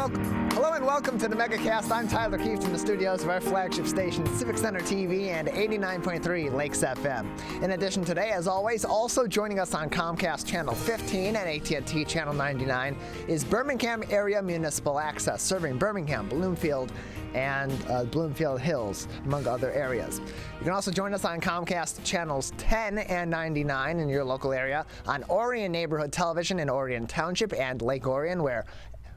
Hello and welcome to the Megacast. I'm Tyler Keefe from the studios of our flagship station, Civic Center TV and 89.3 Lakes FM. In addition today, as always, also joining us on Comcast Channel 15 and AT&T Channel 99 is Birmingham Area Municipal Access, serving Birmingham, Bloomfield, and Bloomfield Hills, among other areas. You can also join us on Comcast Channels 10 and 99 in your local area, on Orion Neighborhood Television in Orion Township and Lake Orion, where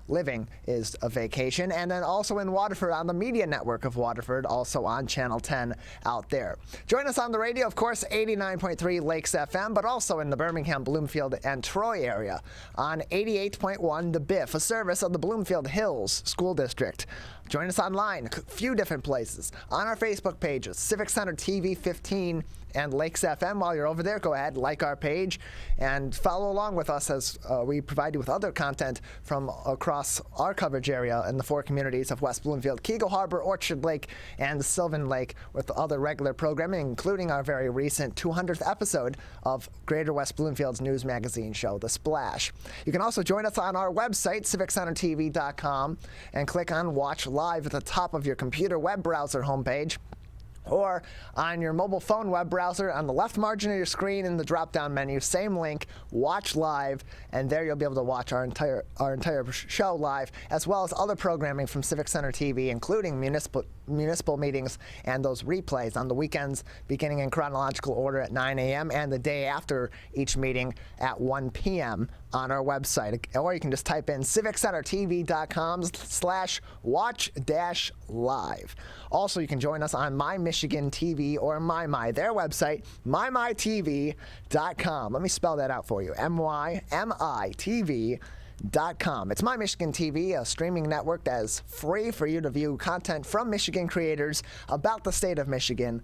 living is a vacation, and then also in Waterford on the Media Network of Waterford, also on Channel 10 out there. Join us on the radio, of course, 89.3 Lakes FM, but also in the Birmingham, Bloomfield, and Troy area on 88.1 The Biff, a service of the Bloomfield Hills School District. Join us online, a few different places, on our Facebook pages, Civic Center TV 15 and Lakes FM. While you're over there, go ahead, like our page, and follow along with us as we provide you with other content from across our coverage area in the four communities of West Bloomfield, Keagle Harbor, Orchard Lake, and Sylvan Lake, with other regular programming, including our very recent 200th episode of Greater West Bloomfield's news magazine show, The Splash. You can also join us on our website, civiccentertv.com, and click on Watch Live at the top of your computer web browser homepage, or on your mobile phone web browser on the left margin of your screen in the drop-down menu, same link, Watch Live, and there you'll be able to watch our entire show live, as well as other programming from Civic Center TV, including municipal meetings and those replays on the weekends, beginning in chronological order at 9 a.m. and the day after each meeting at 1 p.m. on our website. Or you can just type in civiccentertv.com/watch-live. Also, you can join us on My Michigan TV or MyMy, their website, mymytv.com. Let me spell that out for you, MYMITV.com. It's My Michigan TV, a streaming network that is free for you to view content from Michigan creators about the state of Michigan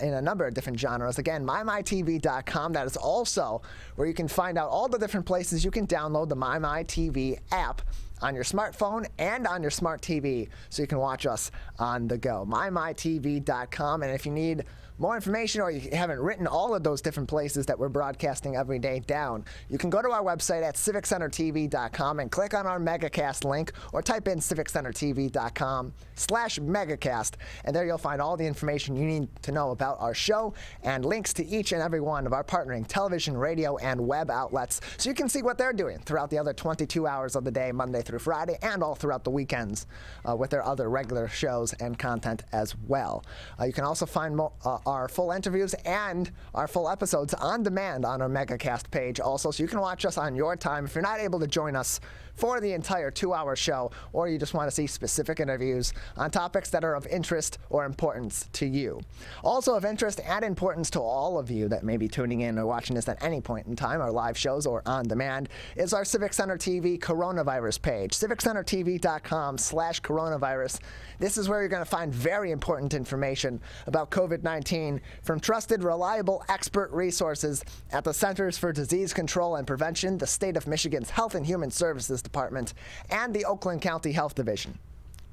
in a number of different genres. Again, mymytv.com. That is also where you can find out all the different places you can download the MyMyTV app on your smartphone and on your smart TV, so you can watch us on the go. mymytv.com. And if you need more information, or you haven't written all of those different places that we're broadcasting every day down, you can go to our website at civiccentertv.com and click on our Megacast link, or type in civiccentertv.com/Megacast, and there you'll find all the information you need to know about our show and links to each and every one of our partnering television, radio, and web outlets, so you can see what they're doing throughout the other 22 hours of the day, Monday through Friday, and all throughout the weekends with their other regular shows and content as well. You can also find our full interviews and our full episodes on demand on our Megacast page also, so you can watch us on your time if you're not able to join us for the entire 2-hour show, or you just want to see specific interviews on topics that are of interest or importance to you. Also of interest and importance to all of you that may be tuning in or watching this at any point in time, our live shows or on demand, is our Civic Center TV coronavirus page, civiccentertv.com/coronavirus. This is where you're going to find very important information about COVID-19 from trusted, reliable, expert resources at the Centers for Disease Control and Prevention, the State of Michigan's Health and Human Services Department, and the Oakland County Health Division.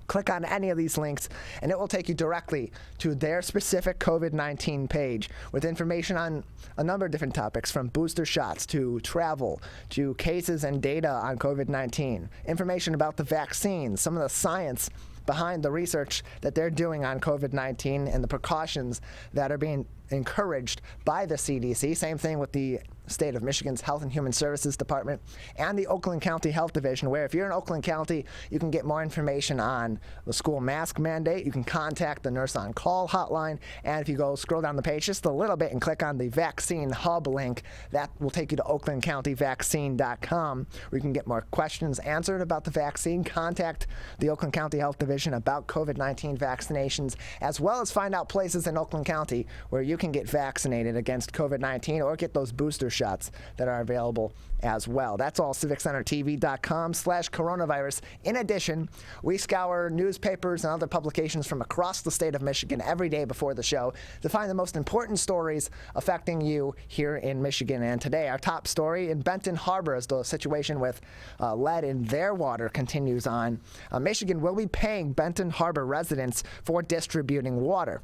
Click on any of these links, and it will take you directly to their specific COVID-19 page with information on a number of different topics, from booster shots to travel to cases and data on COVID-19, information about the vaccines, some of the science behind the research that they're doing on COVID-19 and the precautions that are being encouraged by the CDC. Same thing with the State of Michigan's Health and Human Services Department and the Oakland County Health Division, where if you're in Oakland County, you can get more information on the school mask mandate. You can contact the Nurse on Call hotline, and if you go scroll down the page just a little bit and click on the Vaccine Hub link, that will take you to oaklandcountyvaccine.com, where you can get more questions answered about the vaccine, contact the Oakland County Health Division about COVID-19 vaccinations, as well as find out places in Oakland County where you can get vaccinated against COVID-19 or get those booster shots that are available as well. That's all civiccentertv.com/coronavirus. In addition, we scour newspapers and other publications from across the state of Michigan every day before the show to find the most important stories affecting you here in Michigan. And today, our top story in Benton Harbor, as the situation with lead in their water continues on. Michigan will be paying Benton Harbor residents for distributing water.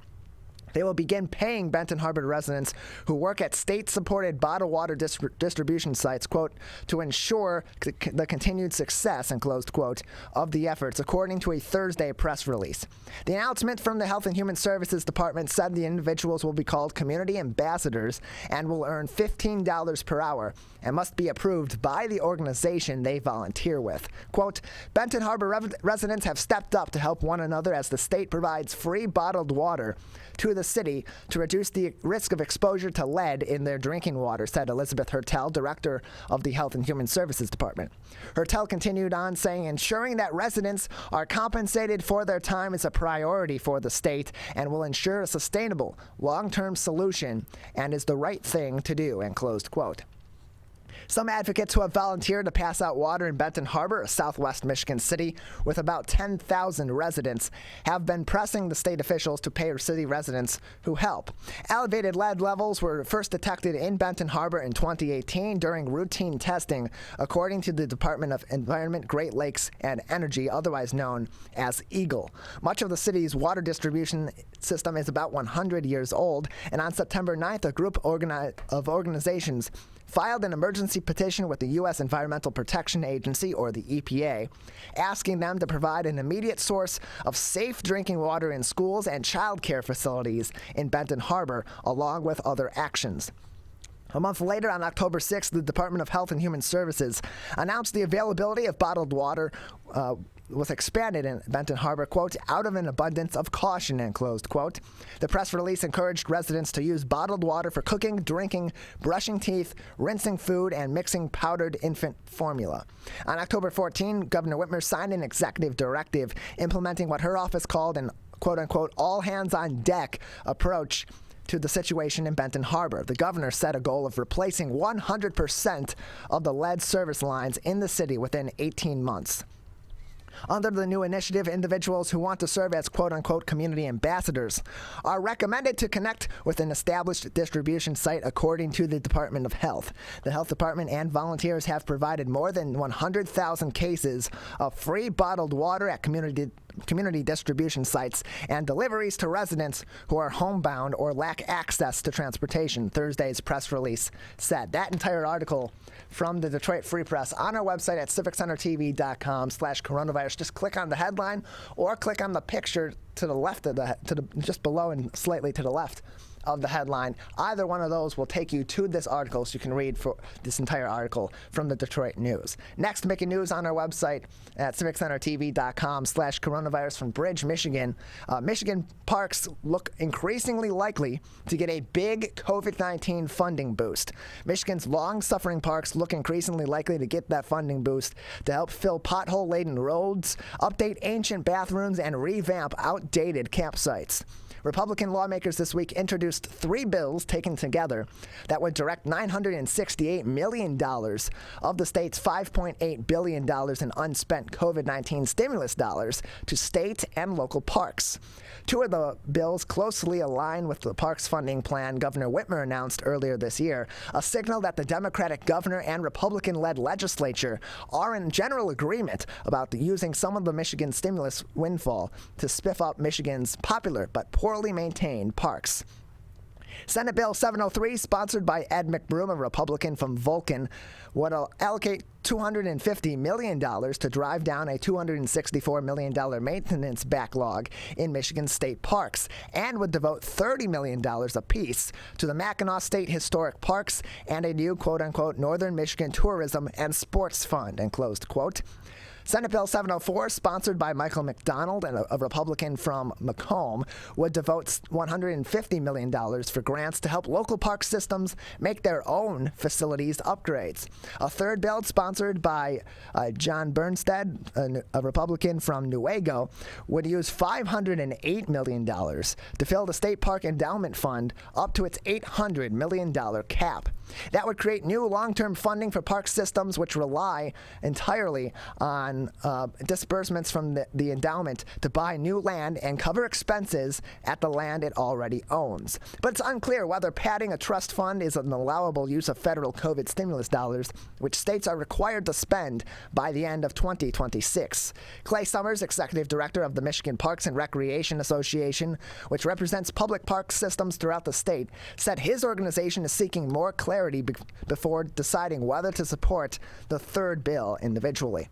They will begin paying Benton Harbor residents who work at state-supported bottled water distribution sites, quote, to ensure the continued success, and closed quote, of the efforts, according to a Thursday press release. The announcement from the Health and Human Services Department said the individuals will be called community ambassadors and will earn $15 per hour and must be approved by the organization they volunteer with. Quote, Benton Harbor residents have stepped up to help one another as the state provides free bottled water to the city to reduce the risk of exposure to lead in their drinking water, said Elizabeth Hertel, director of the Health and Human Services Department. Hertel continued on saying, ensuring that residents are compensated for their time is a priority for the state and will ensure a sustainable, long-term solution and is the right thing to do, and closed quote. Some advocates who have volunteered to pass out water in Benton Harbor, a southwest Michigan city with about 10,000 residents, have been pressing the state officials to pay city residents who help. Elevated lead levels were first detected in Benton Harbor in 2018 during routine testing, according to the Department of Environment, Great Lakes, and Energy, otherwise known as EGLE. Much of the city's water distribution system is about 100 years old, and on September 9th, a group of organizations filed an emergency petition with the U.S. Environmental Protection Agency, or the EPA, asking them to provide an immediate source of safe drinking water in schools and child care facilities in Benton Harbor, along with other actions. A month later, on October 6th, the Department of Health and Human Services announced the availability of bottled water was expanded in Benton Harbor, quote, out of an abundance of caution, and closed quote. The press release encouraged residents to use bottled water for cooking, drinking, brushing teeth, rinsing food, and mixing powdered infant formula. On October 14, Governor Whitmer signed an executive directive implementing what her office called an, quote-unquote, all-hands-on-deck approach to the situation in Benton Harbor. The governor set a goal of replacing 100% of the lead service lines in the city within 18 months. Under the new initiative, individuals who want to serve as quote-unquote community ambassadors are recommended to connect with an established distribution site, according to the Department of Health. The Health Department and volunteers have provided more than 100,000 cases of free bottled water at community distribution sites and deliveries to residents who are homebound or lack access to transportation, Thursday's press release said. That entire article from the Detroit Free Press on our website at civiccentertv.com/coronavirus. Just click on the headline or click on the picture to the left of just below and slightly to the left of the headline. Either one of those will take you to this article, so you can read for this entire article from the Detroit News. Next, making news on our website at civiccentertv.com/coronavirus from Bridge, Michigan. Michigan parks look increasingly likely to get a big COVID-19 funding boost. Michigan's long-suffering parks look increasingly likely to get that funding boost to help fill pothole-laden roads, update ancient bathrooms, and revamp outdated campsites. Republican lawmakers this week introduced 3 bills taken together that would direct $968 million of the state's $5.8 billion in unspent COVID-19 stimulus dollars to state and local parks. 2 of the bills closely align with the parks funding plan Governor Whitmer announced earlier this year, a signal that the Democratic governor and Republican-led legislature are in general agreement about using some of the Michigan stimulus windfall to spiff up Michigan's popular but poorly maintained parks. Senate Bill 703, sponsored by Ed McBroom, a Republican from Vulcan, would allocate $250 million to drive down a $264 million maintenance backlog in Michigan state parks, and would devote $30 million apiece to the Mackinac State Historic Parks and a new, quote-unquote, Northern Michigan Tourism and Sports Fund, and closed quote. Senate Bill 704, sponsored by Michael McDonald, and a Republican from Macomb, would devote $150 million for grants to help local park systems make their own facilities upgrades. A third bill, sponsored by John Bernstead, a Republican from Newaygo, would use $508 million to fill the State Park Endowment Fund up to its $800 million cap. That would create new long-term funding for park systems which rely entirely on disbursements from the endowment to buy new land and cover expenses at the land it already owns. But it's unclear whether padding a trust fund is an allowable use of federal COVID stimulus dollars, which states are required to spend by the end of 2026. Clay Summers, executive director of the Michigan Parks and Recreation Association, which represents public park systems throughout the state, said his organization is seeking more clarity before deciding whether to support the third bill individually.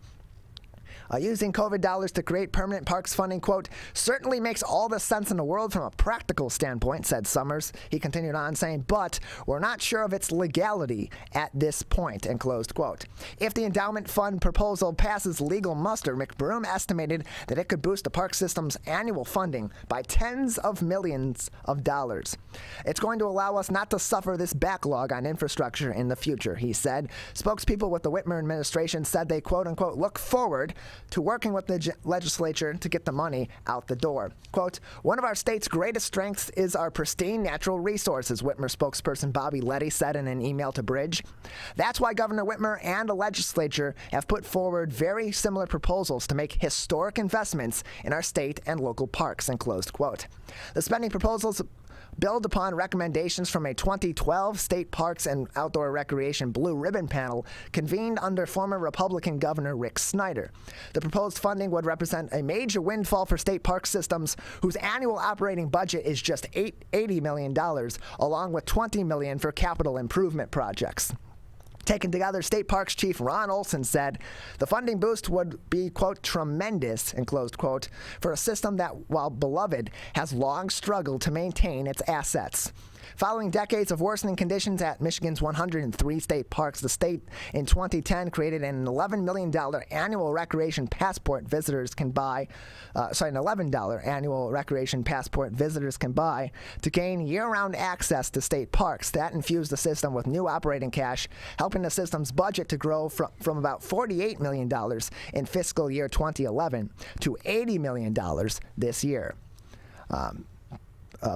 Using COVID dollars to create permanent parks funding, quote, certainly makes all the sense in the world from a practical standpoint, said Summers. He continued on saying, but we're not sure of its legality at this point, and closed quote. If the endowment fund proposal passes legal muster, McBroom estimated that it could boost the park system's annual funding by tens of millions of dollars. It's going to allow us not to suffer this backlog on infrastructure in the future, he said. Spokespeople with the Whitmer administration said they, quote unquote, look forward to working with the legislature to get the money out the door. Quote, one of our state's greatest strengths is our pristine natural resources, Whitmer spokesperson Bobby Letty said in an email to Bridge. That's why Governor Whitmer and the legislature have put forward very similar proposals to make historic investments in our state and local parks, and closed quote. The spending proposals build upon recommendations from a 2012 State Parks and Outdoor Recreation Blue Ribbon panel convened under former Republican Governor Rick Snyder. The proposed funding would represent a major windfall for state park systems whose annual operating budget is just $80 million, along with $20 million for capital improvement projects. Taken together, State Parks Chief Ron Olson said the funding boost would be, quote, tremendous, and closed quote, for a system that, while beloved, has long struggled to maintain its assets. Following decades of worsening conditions at Michigan's 103 state parks, the state in 2010 created an $11 million annual recreation passport visitors can buy, an $11 annual recreation passport visitors can buy to gain year-round access to state parks. That infused the system with new operating cash, helping the system's budget to grow from about $48 million in fiscal year 2011 to $80 million this year.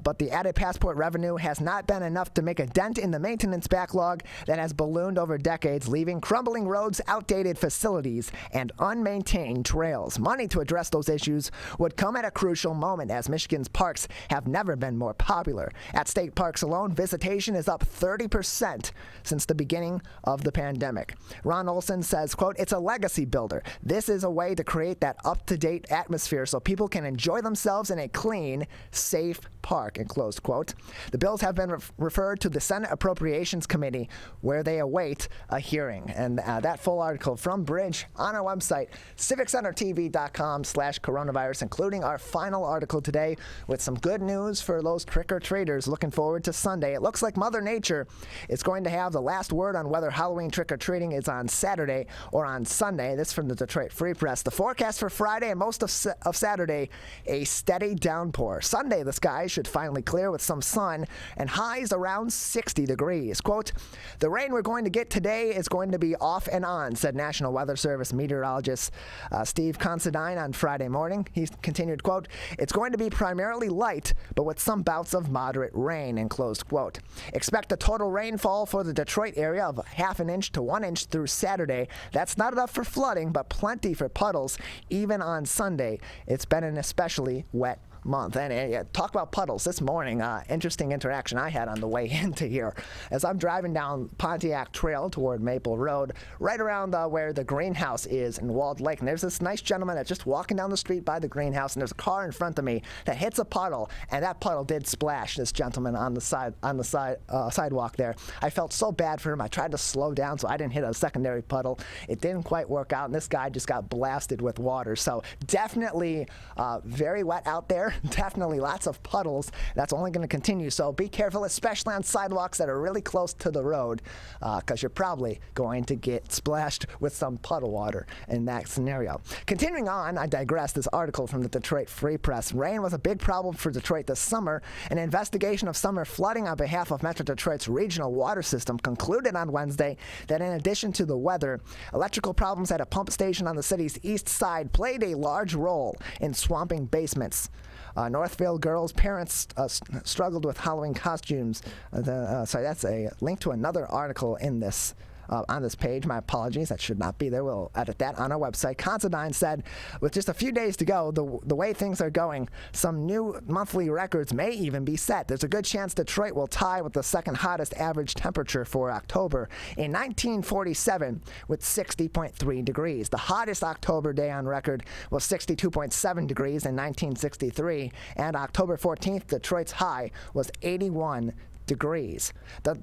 But the added passport revenue has not been enough to make a dent in the maintenance backlog that has ballooned over decades, leaving crumbling roads, outdated facilities, and unmaintained trails. Money to address those issues would come at a crucial moment, as Michigan's parks have never been more popular. At state parks alone, visitation is up 30% since the beginning of the pandemic. Ron Olson says, quote, it's a legacy builder. This is a way to create that up-to-date atmosphere so people can enjoy themselves in a clean, safe park, and closed quote. The bills have been referred to the Senate Appropriations Committee, where they await a hearing. And that full article from Bridge on our website, civiccentertv.com/coronavirus, including our final article today with some good news for those trick-or-treaters looking forward to Sunday. It looks like Mother Nature is going to have the last word on whether Halloween trick-or-treating is on Saturday or on Sunday. This from the Detroit Free Press. The forecast for Friday and most of Saturday, a steady downpour. Sunday, the skies should finally clear with some sun and highs around 60 degrees. Quote, the rain we're going to get today is going to be off and on, said National Weather Service meteorologist Steve Considine on Friday morning. He continued, quote, it's going to be primarily light, but with some bouts of moderate rain, and closed quote. Expect a total rainfall for the Detroit area of half an inch to 1 inch through Saturday. That's not enough for flooding, but plenty for puddles, even on Sunday. It's been an especially wet month. And talk about puddles this morning. Interesting interaction I had on the way into here as I'm driving down Pontiac Trail toward Maple Road, right around where the greenhouse is in Walled Lake. And there's this nice gentleman that's just walking down the street by the greenhouse, and there's a car in front of me that hits a puddle, and that puddle did splash this gentleman on the sidewalk there. I felt so bad for him. I tried to slow down so I didn't hit a secondary puddle. It didn't quite work out, and this guy just got blasted with water. So definitely very wet out there. Definitely lots of puddles. That's only going to continue, so be careful, especially on sidewalks that are really close to the road, because you're probably going to get splashed with some puddle water in that scenario. Continuing on, I digress, this article from the Detroit Free Press. Rain was a big problem for Detroit this summer. An investigation of summer flooding on behalf of Metro Detroit's regional water system concluded on Wednesday that in addition to the weather, electrical problems at a pump station on the city's east side played a large role in swamping basements. Northville girls' parents struggled with Halloween costumes. Sorry, that's a link to another article in this. On this page. My apologies. That should not be there. We'll edit that on our website. Considine said, with just a few days to go, the way things are going, some new monthly records may even be set. There's a good chance Detroit will tie with the second hottest average temperature for October in 1947 with 60.3 degrees. The hottest October day on record was 62.7 degrees in 1963, and October 14th, Detroit's high was 81 degrees.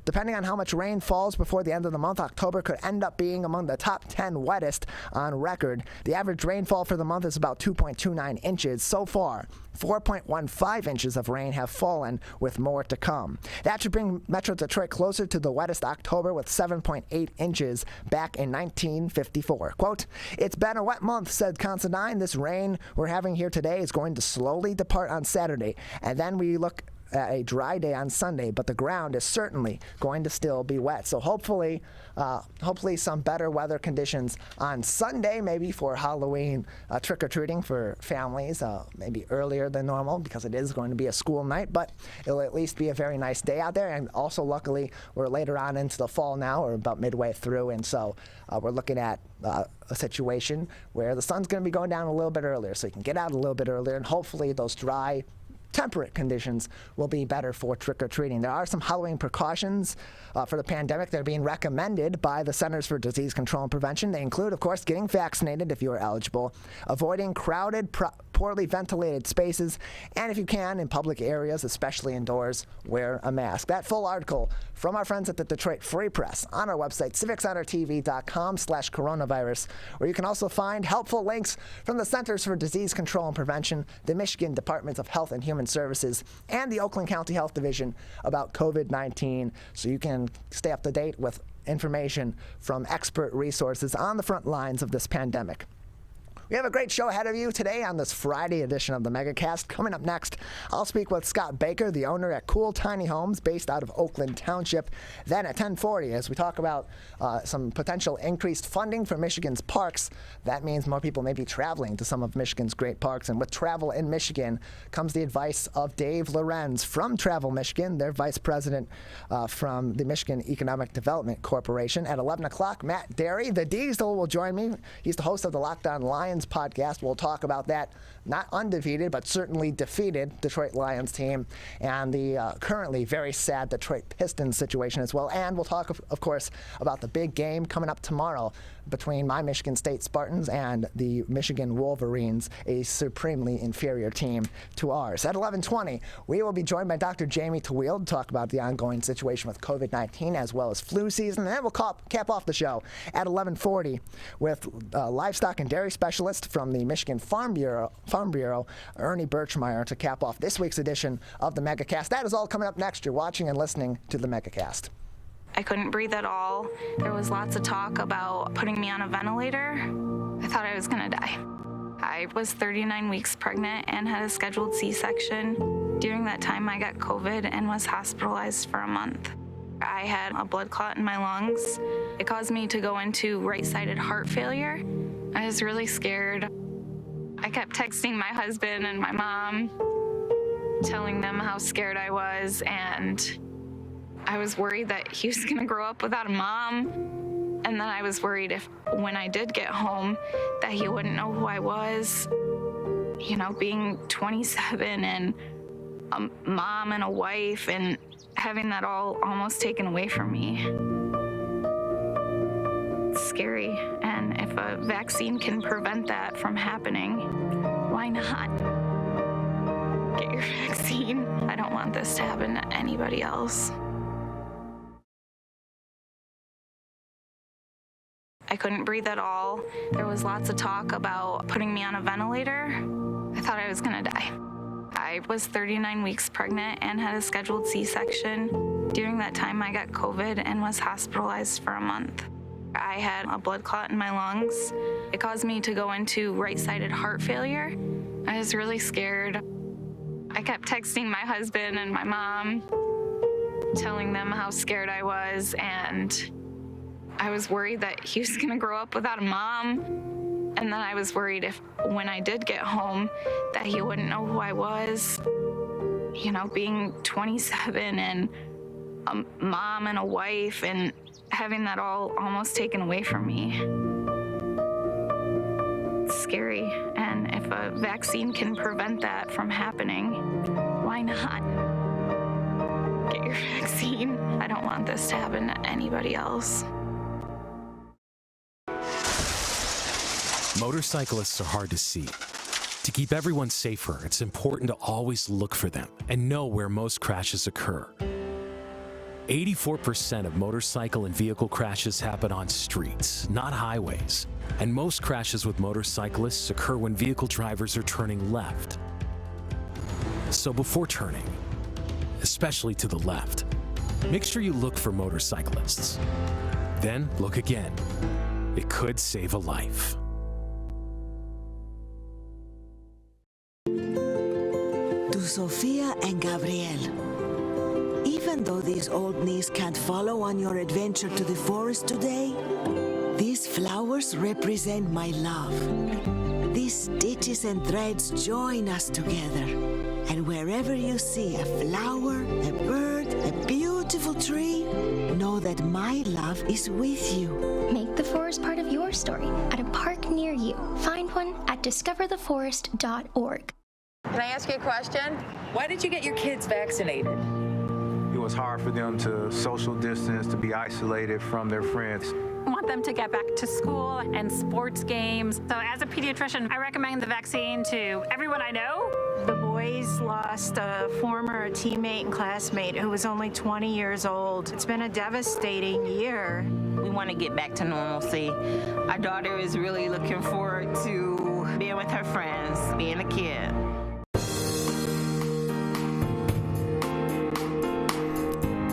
Depending on how much rain falls before the end of the month, October could end up being among the top 10 wettest on record. The average rainfall for the month is about 2.29 inches. So far, 4.15 inches of rain have fallen, with more to come. That should bring Metro Detroit closer to the wettest October, with 7.8 inches back in 1954. Quote, "It's been a wet month," said Considine. "This rain we're having here today is going to slowly depart on Saturday, and then we look at a dry day on Sunday, but the ground is certainly going to still be wet." So hopefully some better weather conditions on Sunday, maybe for Halloween trick-or-treating for families, maybe earlier than normal because it is going to be a school night, but it'll at least be a very nice day out there. And also, luckily, we're later on into the fall now, or about midway through, and so we're looking at a situation where the sun's going to be going down a little bit earlier, so you can get out a little bit earlier, and hopefully those dry, temperate conditions will be better for trick-or-treating. There are some Halloween precautions for the pandemic that are being recommended by the Centers for Disease Control and Prevention. They include, of course, getting vaccinated if you are eligible, avoiding crowded, poorly ventilated spaces, and if you can, in public areas, especially indoors, wear a mask. That full article from our friends at the Detroit Free Press on our website, civiccentertv.com/coronavirus, where you can also find helpful links from the Centers for Disease Control and Prevention, the Michigan Departments of Health and Human Services, and the Oakland County Health Division about COVID-19, so you can stay up to date with information from expert resources on the front lines of this pandemic. We have a great show ahead of you today on this Friday edition of the Megacast. Coming up next, I'll speak with Scott Baker, the owner at Cool Tiny Homes based out of Oakland Township. Then at 10:40, as we talk about some potential increased funding for Michigan's parks, that means more people may be traveling to some of Michigan's great parks. And with travel in Michigan comes the advice of Dave Lorenz from Travel Michigan, their vice president from the Michigan Economic Development Corporation. At 11 o'clock, Matt Dery, the Diesel, will join me. He's the host of the Locked On Lions podcast. We'll talk about that not undefeated, but certainly defeated Detroit Lions team and the currently very sad Detroit Pistons situation as well. And we'll talk, of course, about the big game coming up tomorrow between my Michigan State Spartans and the Michigan Wolverines, a supremely inferior team to ours. At 11:20, we will be joined by Dr. Jamie Tawil to talk about the ongoing situation with COVID-19 as well as flu season. And then we'll cap off the show at 11:40 with livestock and dairy specialist from the Michigan Farm Bureau, Ernie Birchmeier, to cap off this week's edition of the Megacast. That is all coming up next. You're watching and listening to the Megacast. I couldn't breathe at all. There was lots of talk about putting me on a ventilator. I thought I was gonna die. I was 39 weeks pregnant and had a scheduled C-section. During that time, I got COVID and was hospitalized for a month. I had a blood clot in my lungs. It caused me to go into right-sided heart failure. I was really scared. I kept texting my husband and my mom, telling them how scared I was, and I was worried that he was gonna grow up without a mom. And then I was worried if, when I did get home, that he wouldn't know who I was. You know, being 27 and a mom and a wife and having that all almost taken away from me. It's scary, and if a vaccine can prevent that from happening, why not? Get your vaccine. I don't want this to happen to anybody else. I couldn't breathe at all. There was lots of talk about putting me on a ventilator. I thought I was gonna die. I was 39 weeks pregnant and had a scheduled C-section. During that time, I got COVID and was hospitalized for a month. I had a blood clot in my lungs. It caused me to go into right-sided heart failure. I was really scared. I kept texting my husband and my mom, telling them how scared I was, and I was worried that he was gonna grow up without a mom. And And then I was worried if when I did get home that he wouldn't know who I was. You know, being 27 and a mom and a wife and having that all almost taken away from me. It's scary. And if a vaccine can prevent that from happening, why not? Get your vaccine. I don't want this to happen to anybody else. Motorcyclists are hard to see. To keep everyone safer, it's important to always look for them and know where most crashes occur. 84% of motorcycle and vehicle crashes happen on streets, not highways. And most crashes with motorcyclists occur when vehicle drivers are turning left. So before turning, especially to the left, make sure you look for motorcyclists. Then look again. It could save a life. To Sofia and Gabriel, even though these old knees can't follow on your adventure to the forest today, these flowers represent my love. These stitches and threads join us together. And wherever you see a flower, a bird, a beautiful tree, know that my love is with you. Make the forest part of your story at a park near you. Find one at discovertheforest.org. Can I ask you a question? Why did you get your kids vaccinated? It was hard for them to social distance, to be isolated from their friends. I want them to get back to school and sports games. So as a pediatrician, I recommend the vaccine to everyone I know. The boys lost a former teammate and classmate who was only 20 years old. It's been a devastating year. We want to get back to normalcy. Our daughter is really looking forward to being with her friends, being a kid.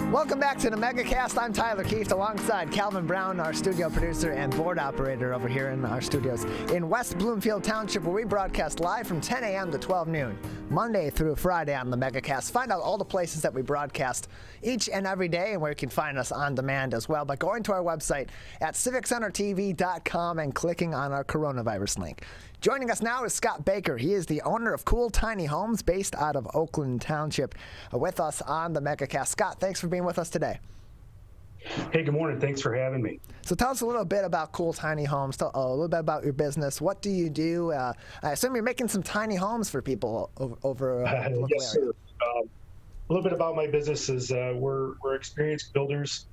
Welcome back to the Megacast. I'm Tyler Keefe alongside Calvin Brown, our studio producer and board operator over here in our studios in West Bloomfield Township, where we broadcast live from 10 a.m. to 12 noon, Monday through Friday on the Megacast. Find out all the places that we broadcast each and every day and where you can find us on demand as well by going to our website at civiccentertv.com and clicking on our coronavirus link. Joining us now is Scott Baker. He is the owner of Cool Tiny Homes based out of Oakland Township with us on the Megacast. Scott, thanks for being with us today. Hey, good morning. Thanks for having me. So tell us a little bit about Cool Tiny Homes, tell a little bit about your business. What do you do? I assume you're making some tiny homes for people over the local yes, area. sir. A little bit about my business is we're experienced builders.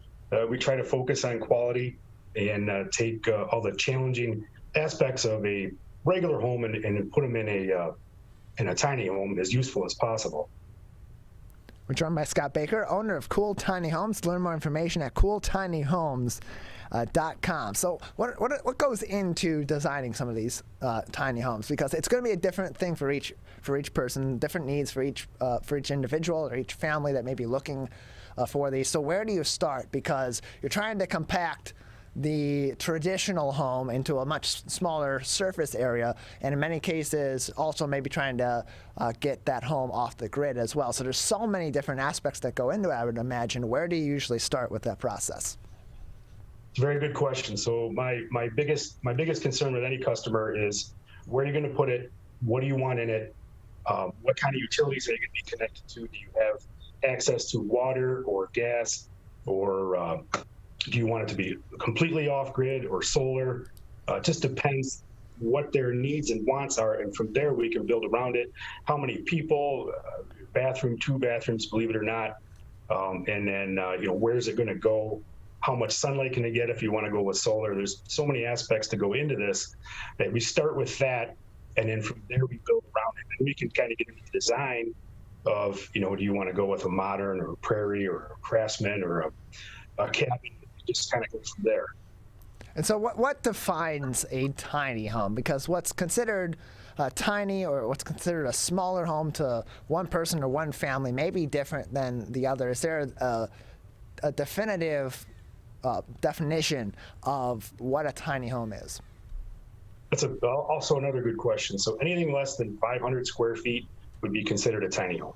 We try to focus on quality and take all the challenging aspects of a regular home and put them in a tiny home as useful as possible. We're joined by Scott Baker, owner of Cool Tiny Homes. To learn more information at cooltinyhomes.com. So what goes into designing some of these tiny homes? Because it's going to be a different thing for each person, different needs for each individual or each family that may be looking for these. So where do you start? Because you're trying to compact the traditional home into a much smaller surface area, and in many cases also maybe trying to get that home off the grid as well. So there's so many different aspects that go into it, I would imagine. Where do you usually start with that process? It's a very good question. So my biggest concern with any customer is where are you going to put it? What do you want in it? What kind of utilities are you going to be connected to? Do you have access to water or gas, or do you want it to be completely off-grid or solar? Just depends what their needs and wants are, and from there we can build around it. How many people, bathroom, 2 bathrooms, believe it or not, and then where's it going to go? How much sunlight can it get if you want to go with solar? There's so many aspects to go into this that we start with that, and then from there we build around it. And we can kind of get into the design of, do you want to go with a modern or a prairie or a craftsman or a cabin? Just kind of go from there. And so what defines a tiny home? Because what's considered tiny or what's considered a smaller home to one person or one family may be different than the other. Is there a definitive definition of what a tiny home is? That's also another good question. So anything less than 500 square feet would be considered a tiny home.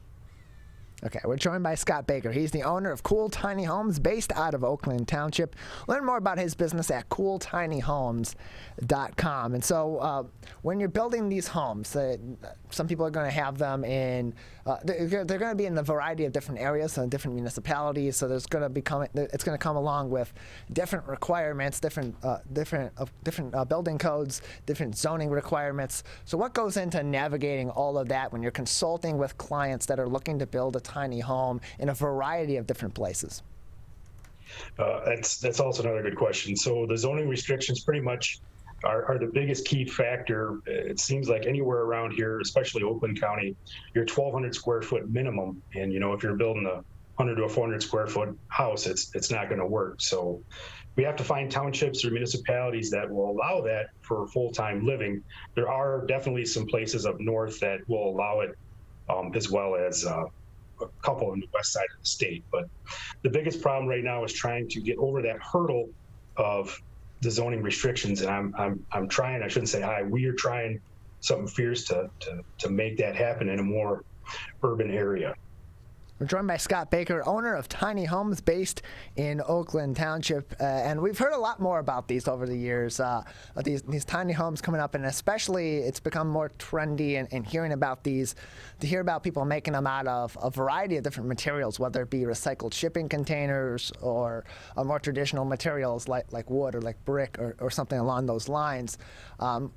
Okay, we're joined by Scott Baker. He's the owner of Cool Tiny Homes based out of Oakland Township. Learn more about his business at cooltinyhomes.com. And so when you're building these homes, some people are going to have them in, they're going to be in a variety of different areas and different municipalities. So it's going to come along with different requirements, different building codes, different zoning requirements. So what goes into navigating all of that when you're consulting with clients that are looking to build a tiny home in a variety of different places? That's also another good question. So the zoning restrictions pretty much are the biggest key factor. It seems like anywhere around here, especially Oakland County, you're 1,200 square foot minimum. And, if you're building a 100 to a 400 square foot house, it's not going to work. So we have to find townships or municipalities that will allow that for full-time living. There are definitely some places up north that will allow it, as well as a couple on the west side of the state. But the biggest problem right now is trying to get over that hurdle of the zoning restrictions. And I'm trying, I shouldn't say we are trying something fierce to make that happen in a more urban area. We're joined by Scott Baker, owner of Tiny Homes based in Oakland Township. And we've heard a lot more about these over the years, these tiny homes coming up. And especially it's become more trendy and hearing about these, to hear about people making them out of a variety of different materials, whether it be recycled shipping containers or more traditional materials like wood or like brick or something along those lines.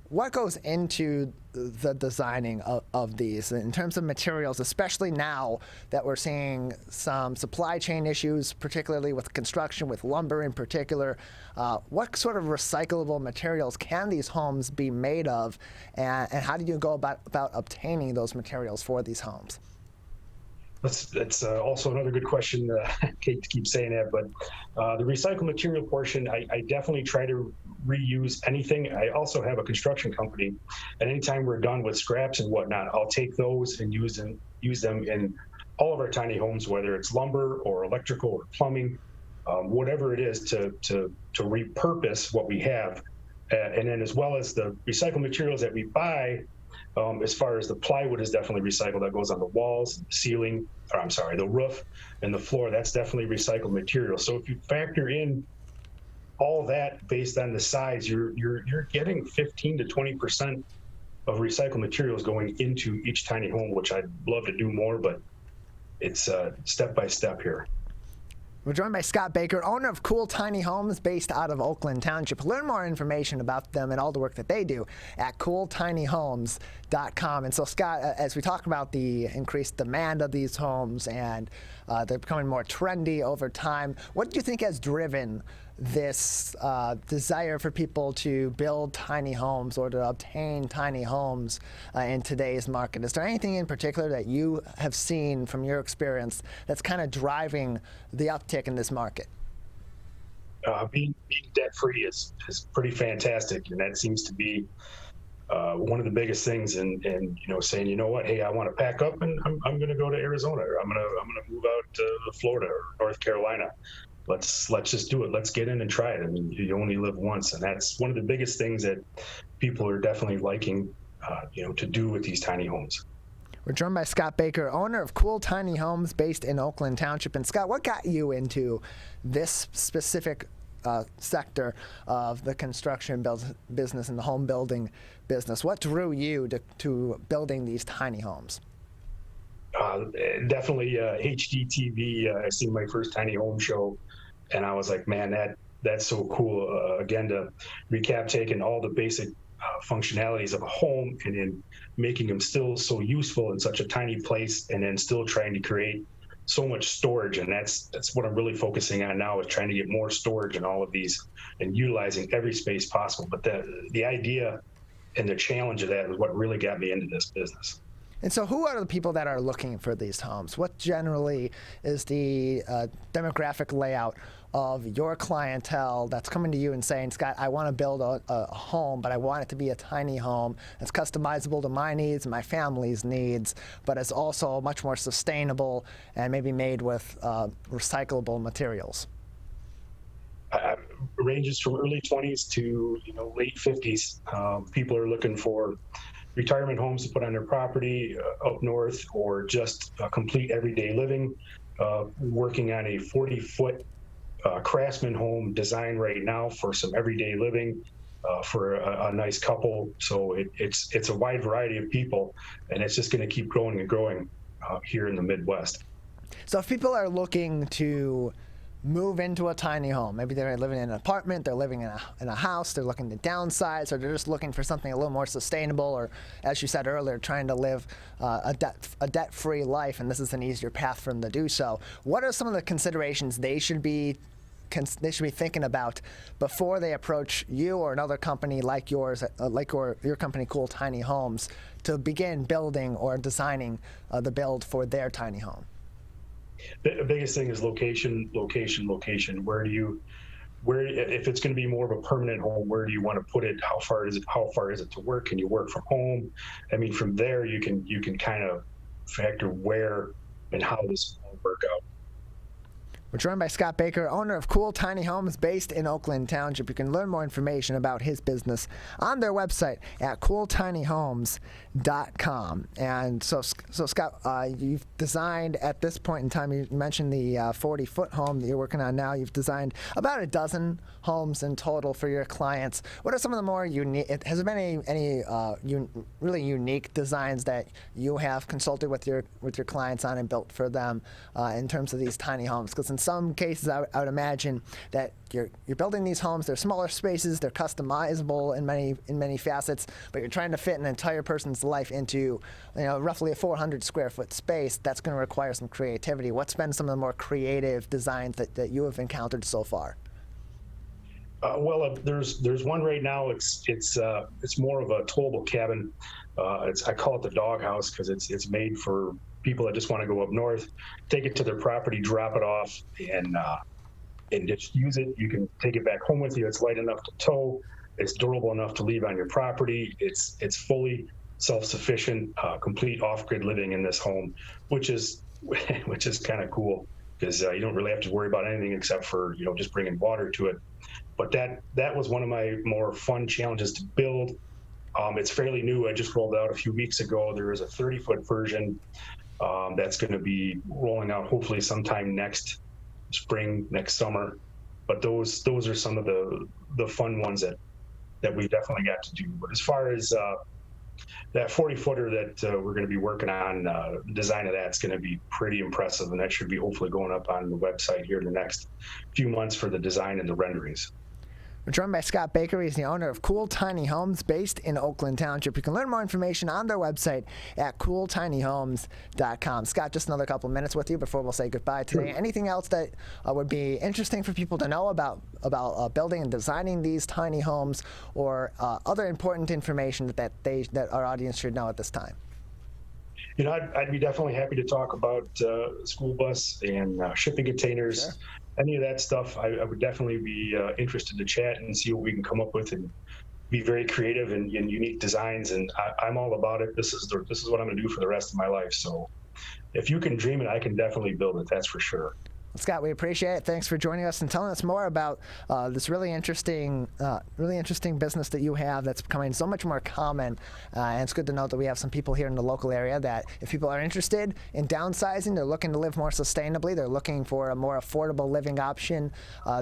What goes into the designing of these in terms of materials, especially now that we're seeing some supply chain issues, particularly with construction, with lumber in particular? What sort of recyclable materials can these homes be made of, and how do you go about obtaining those materials for these homes? That's also another good question. Kate keeps saying that, but the recycled material portion, I definitely try to reuse anything. I also have a construction company, and anytime we're done with scraps and whatnot, I'll take those and use them in all of our tiny homes, whether it's lumber or electrical or plumbing, whatever it is, to repurpose what we have. And then as well as the recycled materials that we buy, as far as the plywood is definitely recycled. That goes on the walls, the ceiling, the roof and the floor. That's definitely recycled material. So if you factor in all that based on the size, you're getting 15 to 20% of recycled materials going into each tiny home, which I'd love to do more, but it's step by step here. We're joined by Scott Baker, owner of Cool Tiny Homes based out of Oakland Township. Learn more information about them and all the work that they do at cooltinyhomes.com. And so, Scott, as we talk about the increased demand of these homes and they're becoming more trendy over time, what do you think has driven this desire for people to build tiny homes or to obtain tiny homes in today's market? Is there anything in particular that you have seen from your experience that's kind of driving the uptick in this market? Being debt-free is pretty fantastic, and that seems to be one of the biggest things. And saying, you know what, hey, I want to pack up and I'm going to go to Arizona, or I'm going to move out to Florida or North Carolina. Let's just do it. Let's get in and try it. I mean, you only live once, and that's one of the biggest things that people are definitely liking, to do with these tiny homes. We're joined by Scott Baker, owner of Cool Tiny Homes based in Oakland Township. And Scott, what got you into this specific sector of the construction business and the home building business? What drew you to building these tiny homes? Definitely HGTV. I seen my first tiny home show, and I was like, man, that's so cool. Again, to recap, taking all the basic functionalities of a home and then making them still so useful in such a tiny place, and then still trying to create so much storage. And that's what I'm really focusing on now, is trying to get more storage in all of these and utilizing every space possible. But the idea and the challenge of that is what really got me into this business. And so who are the people that are looking for these homes? What generally is the demographic layout of your clientele that's coming to you and saying, Scott, I want to build a home, but I want it to be a tiny home that's customizable to my needs and my family's needs, but it's also much more sustainable and maybe made with recyclable materials? Ranges from early 20s to late 50s. People are looking for retirement homes to put on their property up north, or just complete everyday living. Working on a 40-foot Craftsman home design right now for some everyday living for a nice couple. So it's a wide variety of people, and it's just going to keep growing and growing here in the Midwest. So if people are looking to move into a tiny home, maybe they're living in an apartment, they're living in a house, they're looking to downsize, or they're just looking for something a little more sustainable, or as you said earlier, trying to live a debt-free life, and this is an easier path for them to do so. What are some of the considerations they should be thinking about before they approach you or another company like yours, like your company, Cool Tiny Homes, to begin building or designing the build for their tiny home? The biggest thing is location. Where if it's going to be more of a permanent home, where do you want to put it? How far is it to work? Can you work from home? I mean, from there you can kind of factor where and how this will work out. We're joined by Scott Baker, owner of Cool Tiny Homes based in Oakland Township. You can learn more information about his business on their website at cooltinyhomes.com. And so Scott, you've designed at this point in time, you mentioned the 40-foot home that you're working on now. You've designed about a dozen homes in total for your clients. What are some of the more unique, has there been any really unique designs that you have consulted with your clients on and built for them in terms of these tiny homes? Because in some cases, I would imagine that you're building these homes. They're smaller spaces. They're customizable in many facets. But you're trying to fit an entire person's life into, roughly a 400 square foot space. That's going to require some creativity. What's been some of the more creative designs that you have encountered so far? There's one right now. It's more of a towable cabin. I call it the dog house because it's made for people that just want to go up north, take it to their property, drop it off, and just use it. You can take it back home with you. It's light enough to tow. It's durable enough to leave on your property. It's fully self-sufficient, complete off-grid living in this home, which is kind of cool because you don't really have to worry about anything except for just bringing water to it. But that was one of my more fun challenges to build. It's fairly new. I just rolled out a few weeks ago. There is a 30-foot version that's going to be rolling out hopefully sometime next spring, next summer. But those are some of the fun ones that we definitely got to do. But as far as that 40-footer that we're going to be working on, the design of that's going to be pretty impressive, and that should be hopefully going up on the website here in the next few months for the design and the renderings. We're joined by Scott Baker. He's the owner of Cool Tiny Homes based in Oakland Township. You can learn more information on their website at cooltinyhomes.com. Scott, just another couple of minutes with you before we'll say goodbye today. Sure. Anything else that would be interesting for people to know about building and designing these tiny homes, or other important information that our audience should know at this time? I'd be definitely happy to talk about school bus and shipping containers. Sure. Any of that stuff, I would definitely be interested to chat and see what we can come up with and be very creative and unique designs. And I'm all about it. This is what I'm going to do for the rest of my life. So if you can dream it, I can definitely build it. That's for sure. Well, Scott, we appreciate it. Thanks for joining us and telling us more about this really interesting business that you have that's becoming so much more common. And it's good to know that we have some people here in the local area that if people are interested in downsizing, they're looking to live more sustainably, they're looking for a more affordable living option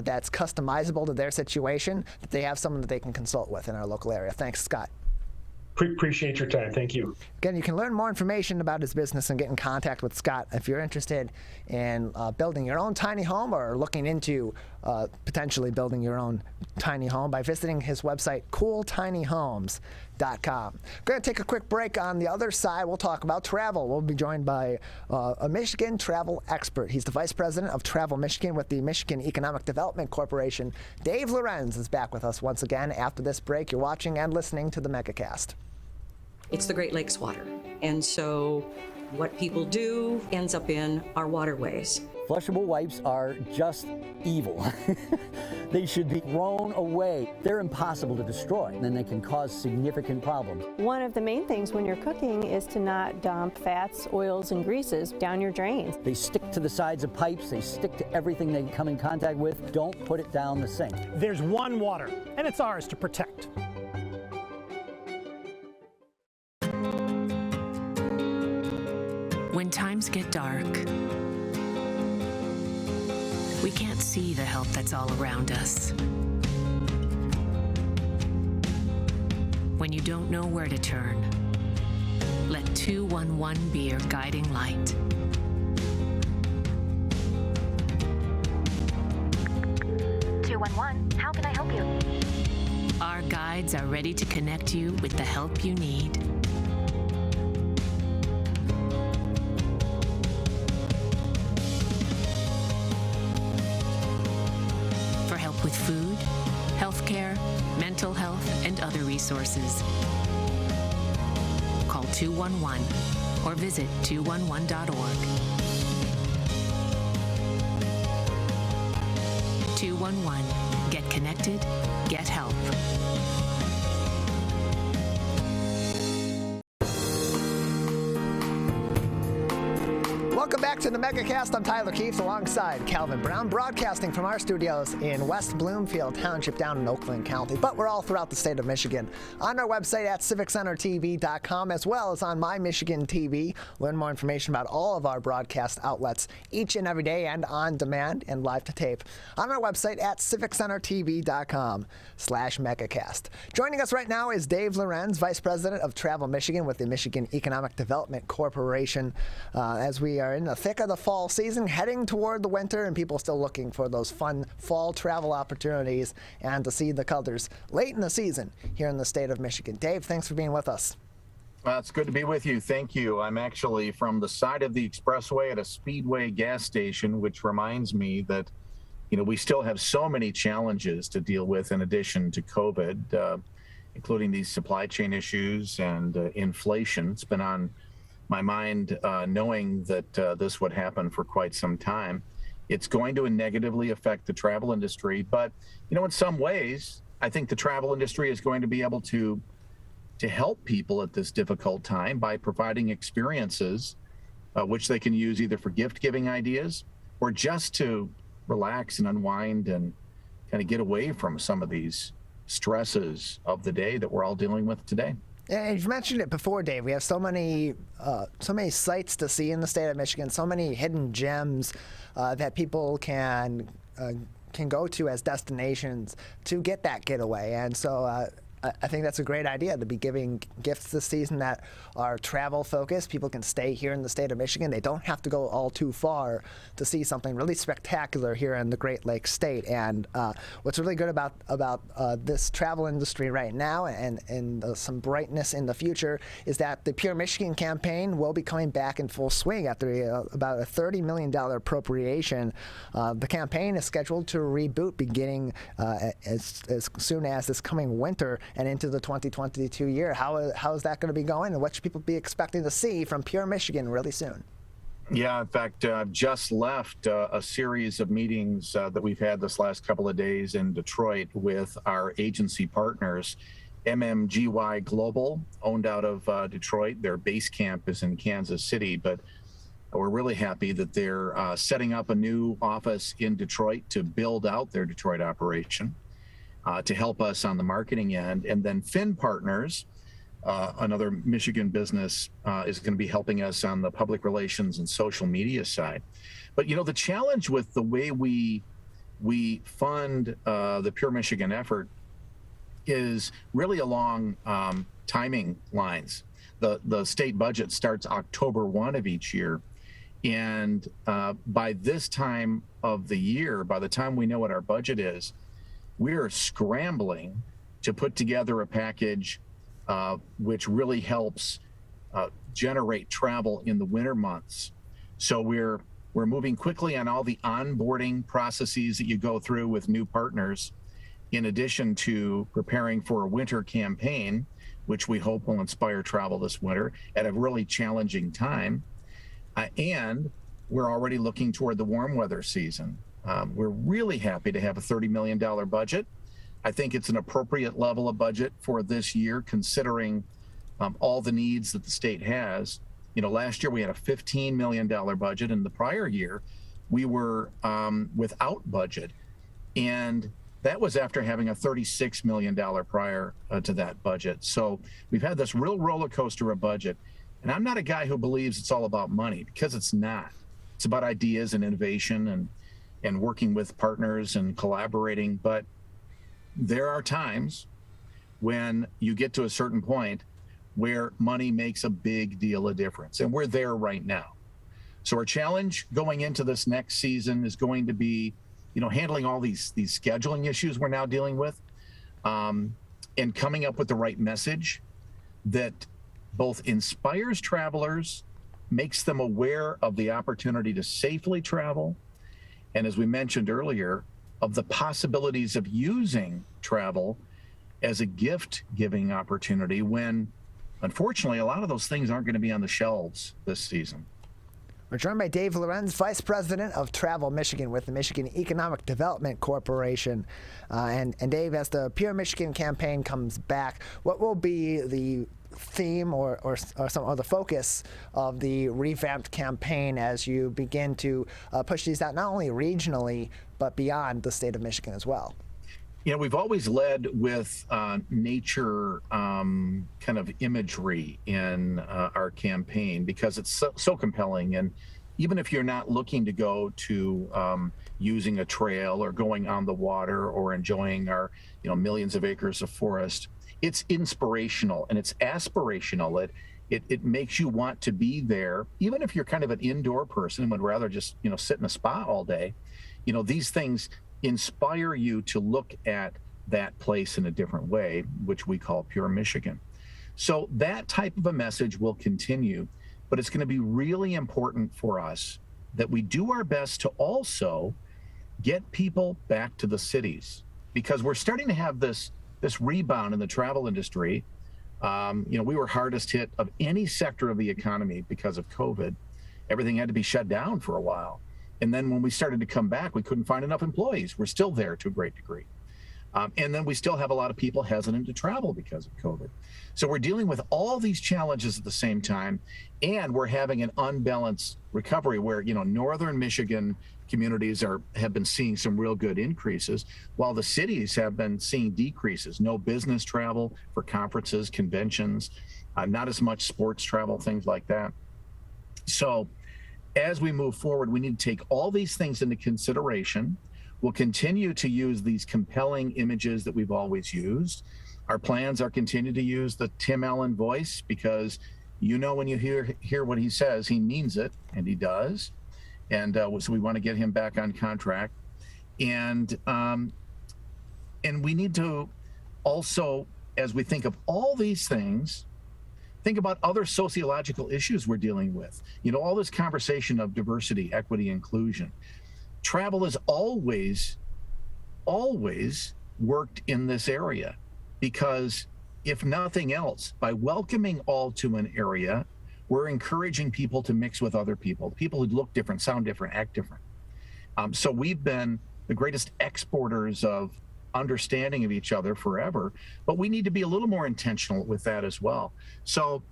that's customizable to their situation, that they have someone that they can consult with in our local area. Thanks, Scott. Appreciate your time. Thank you. Again, you can learn more information about his business and get in contact with Scott if you're interested in building your own tiny home or looking into potentially building your own tiny home by visiting his website, cooltinyhomes.com. We're going to take a quick break. On the other side, we'll talk about travel. We'll be joined by a Michigan travel expert. He's the Vice President of Travel Michigan with the Michigan Economic Development Corporation. Dave Lorenz is back with us once again after this break. You're watching and listening to the Megacast. It's the Great Lakes water. And so what people do ends up in our waterways. Flushable wipes are just evil. They should be thrown away. They're impossible to destroy, and they can cause significant problems. One of the main things when you're cooking is to not dump fats, oils, and greases down your drains. They stick to the sides of pipes. They stick to everything they come in contact with. Don't put it down the sink. There's one water, and it's ours to protect. When times get dark, we can't see the help that's all around us. When you don't know where to turn, let 211 be your guiding light. How can I help you? Our guides are ready to connect you with the help you need. For help with food, healthcare, mental health, and other resources, call 211 or visit 211.org. 211. Get connected, get help. Welcome back to the Megacast. I'm Tyler Keefe alongside Calvin Brown, broadcasting from our studios in West Bloomfield Township down in Oakland County. But we're all throughout the state of Michigan. On our website at civiccentertv.com, as well as on My Michigan TV. Learn more information about all of our broadcast outlets each and every day and on demand and live to tape. On our website at civiccentertv.com/Megacast. Joining us right now is Dave Lorenz, Vice President of Travel Michigan with the Michigan Economic Development Corporation. As we are in the thick of the fall season, heading toward the winter, and people still looking for those fun fall travel opportunities and to see the colors late in the season here in the state of Michigan. Dave, thanks for being with us. It's good to be with you. Thank you. I'm actually from the side of the expressway at a Speedway gas station, which reminds me that, we still have so many challenges to deal with in addition to COVID, including these supply chain issues and inflation. It's been on my mind knowing that this would happen for quite some time. It's going to negatively affect the travel industry, but in some ways, I think the travel industry is going to be able to help people at this difficult time by providing experiences which they can use either for gift-giving ideas or just to relax and unwind and kind of get away from some of these stresses of the day that we're all dealing with today. And you've mentioned it before, Dave. We have so many sights to see in the state of Michigan, so many hidden gems that people can go to as destinations to get that getaway. And so I think that's a great idea to be giving gifts this season that are travel focused. People can stay here in the state of Michigan. They don't have to go all too far to see something really spectacular here in the Great Lakes state. And what's really good about this travel industry right now and some brightness in the future is that the Pure Michigan campaign will be coming back in full swing after about a $30 million appropriation. The campaign is scheduled to reboot beginning as soon as this coming winter and into the 2022 year. How is that going to be going, and what should people be expecting to see from Pure Michigan really soon? Yeah, in fact, I've just left a series of meetings that we've had this last couple of days in Detroit with our agency partners, MMGY Global, owned out of Detroit. Their base camp is in Kansas City, but we're really happy that they're setting up a new office in Detroit to build out their Detroit operation. To help us on the marketing end. And then Finn Partners, another Michigan business, is going to be helping us on the public relations and social media side. But the challenge with the way we fund the Pure Michigan effort is really along timing lines. The state budget starts October 1 of each year. And by this time of the year, by the time we know what our budget is, we are scrambling to put together a package which really helps generate travel in the winter months. So we're moving quickly on all the onboarding processes that you go through with new partners, in addition to preparing for a winter campaign, which we hope will inspire travel this winter at a really challenging time. And we're already looking toward the warm weather season. We're really happy to have a $30 million budget. I think it's an appropriate level of budget for this year, considering all the needs that the state has. Last year we had a $15 million budget, and the prior year we were without budget. And that was after having a $36 million prior to that budget. So we've had this real roller coaster of budget. And I'm not a guy who believes it's all about money, because it's not. It's about ideas and innovation and working with partners and collaborating. But there are times when you get to a certain point where money makes a big deal of difference. And we're there right now. So our challenge going into this next season is going to be, handling all these scheduling issues we're now dealing with, and coming up with the right message that both inspires travelers, makes them aware of the opportunity to safely travel, and as we mentioned earlier, of the possibilities of using travel as a gift-giving opportunity when, unfortunately, a lot of those things aren't going to be on the shelves this season. We're joined by Dave Lorenz, Vice President of Travel Michigan with the Michigan Economic Development Corporation. And Dave, as the Pure Michigan campaign comes back, what will be the theme or the focus of the revamped campaign as you begin to push these out, not only regionally, but beyond the state of Michigan as well? We've always led with nature kind of imagery in our campaign because it's so compelling. And even if you're not looking to go to using a trail or going on the water or enjoying our millions of acres of forest, it's inspirational and it's aspirational. It makes you want to be there, even if you're kind of an indoor person and would rather just sit in a spa all day. These things inspire you to look at that place in a different way, which we call Pure Michigan. So that type of a message will continue, but it's going to be really important for us that we do our best to also get people back to the cities, because we're starting to have this rebound in the travel industry. We were hardest hit of any sector of the economy because of COVID. Everything had to be shut down for a while. And then when we started to come back, we couldn't find enough employees. We're still there to a great degree. And then we still have a lot of people hesitant to travel because of COVID. So we're dealing with all these challenges at the same time, and we're having an unbalanced recovery where, northern Michigan communities have been seeing some real good increases, while the cities have been seeing decreases. No business travel for conferences, conventions, not as much sports travel, things like that. So as we move forward, we need to take all these things into consideration. We'll continue to use these compelling images that we've always used. Our plans are continue to use the Tim Allen voice, because when you hear what he says, he means it, and he does. And so we want to get him back on contract. And we need to also, as we think of all these things, think about other sociological issues we're dealing with. All this conversation of diversity, equity, inclusion. Travel has always worked in this area, because if nothing else, by welcoming all to an area, we're encouraging people to mix with other people who look different, sound different, act different. So we've been the greatest exporters of understanding of each other forever, but we need to be a little more intentional with that as well. So,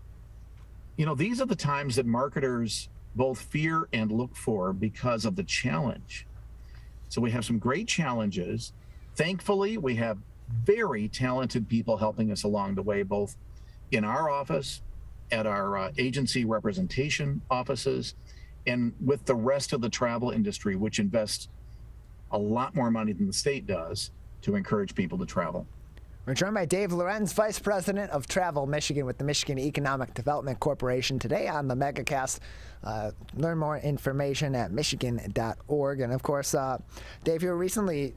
these are the times that marketers both fear and look for because of the challenge. So we have some great challenges. Thankfully, we have very talented people helping us along the way, both in our office, at our agency representation offices, and with the rest of the travel industry, which invests a lot more money than the state does to encourage people to travel. We're joined by Dave Lorenz, Vice President of Travel Michigan with the Michigan Economic Development Corporation, today on the Megacast. Learn more information at michigan.org. And of course, Dave, you were recently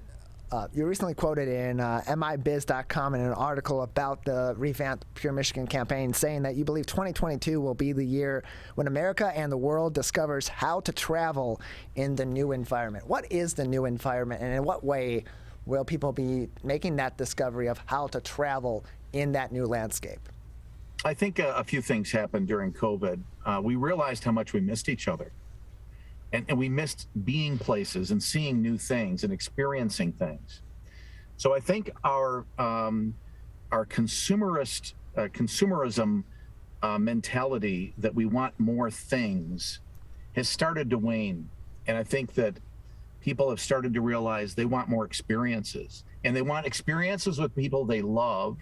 quoted in mibiz.com in an article about the revamped Pure Michigan campaign, saying that you believe 2022 will be the year when America and the world discovers how to travel in the new environment. What is the new environment, and in what way will people be making that discovery of how to travel in that new landscape? I think a few things happened during COVID. We realized how much we missed each other. And we missed being places and seeing new things and experiencing things. So I think our consumerism mentality that we want more things has started to wane. And I think that people have started to realize they want more experiences, and they want experiences with people they love,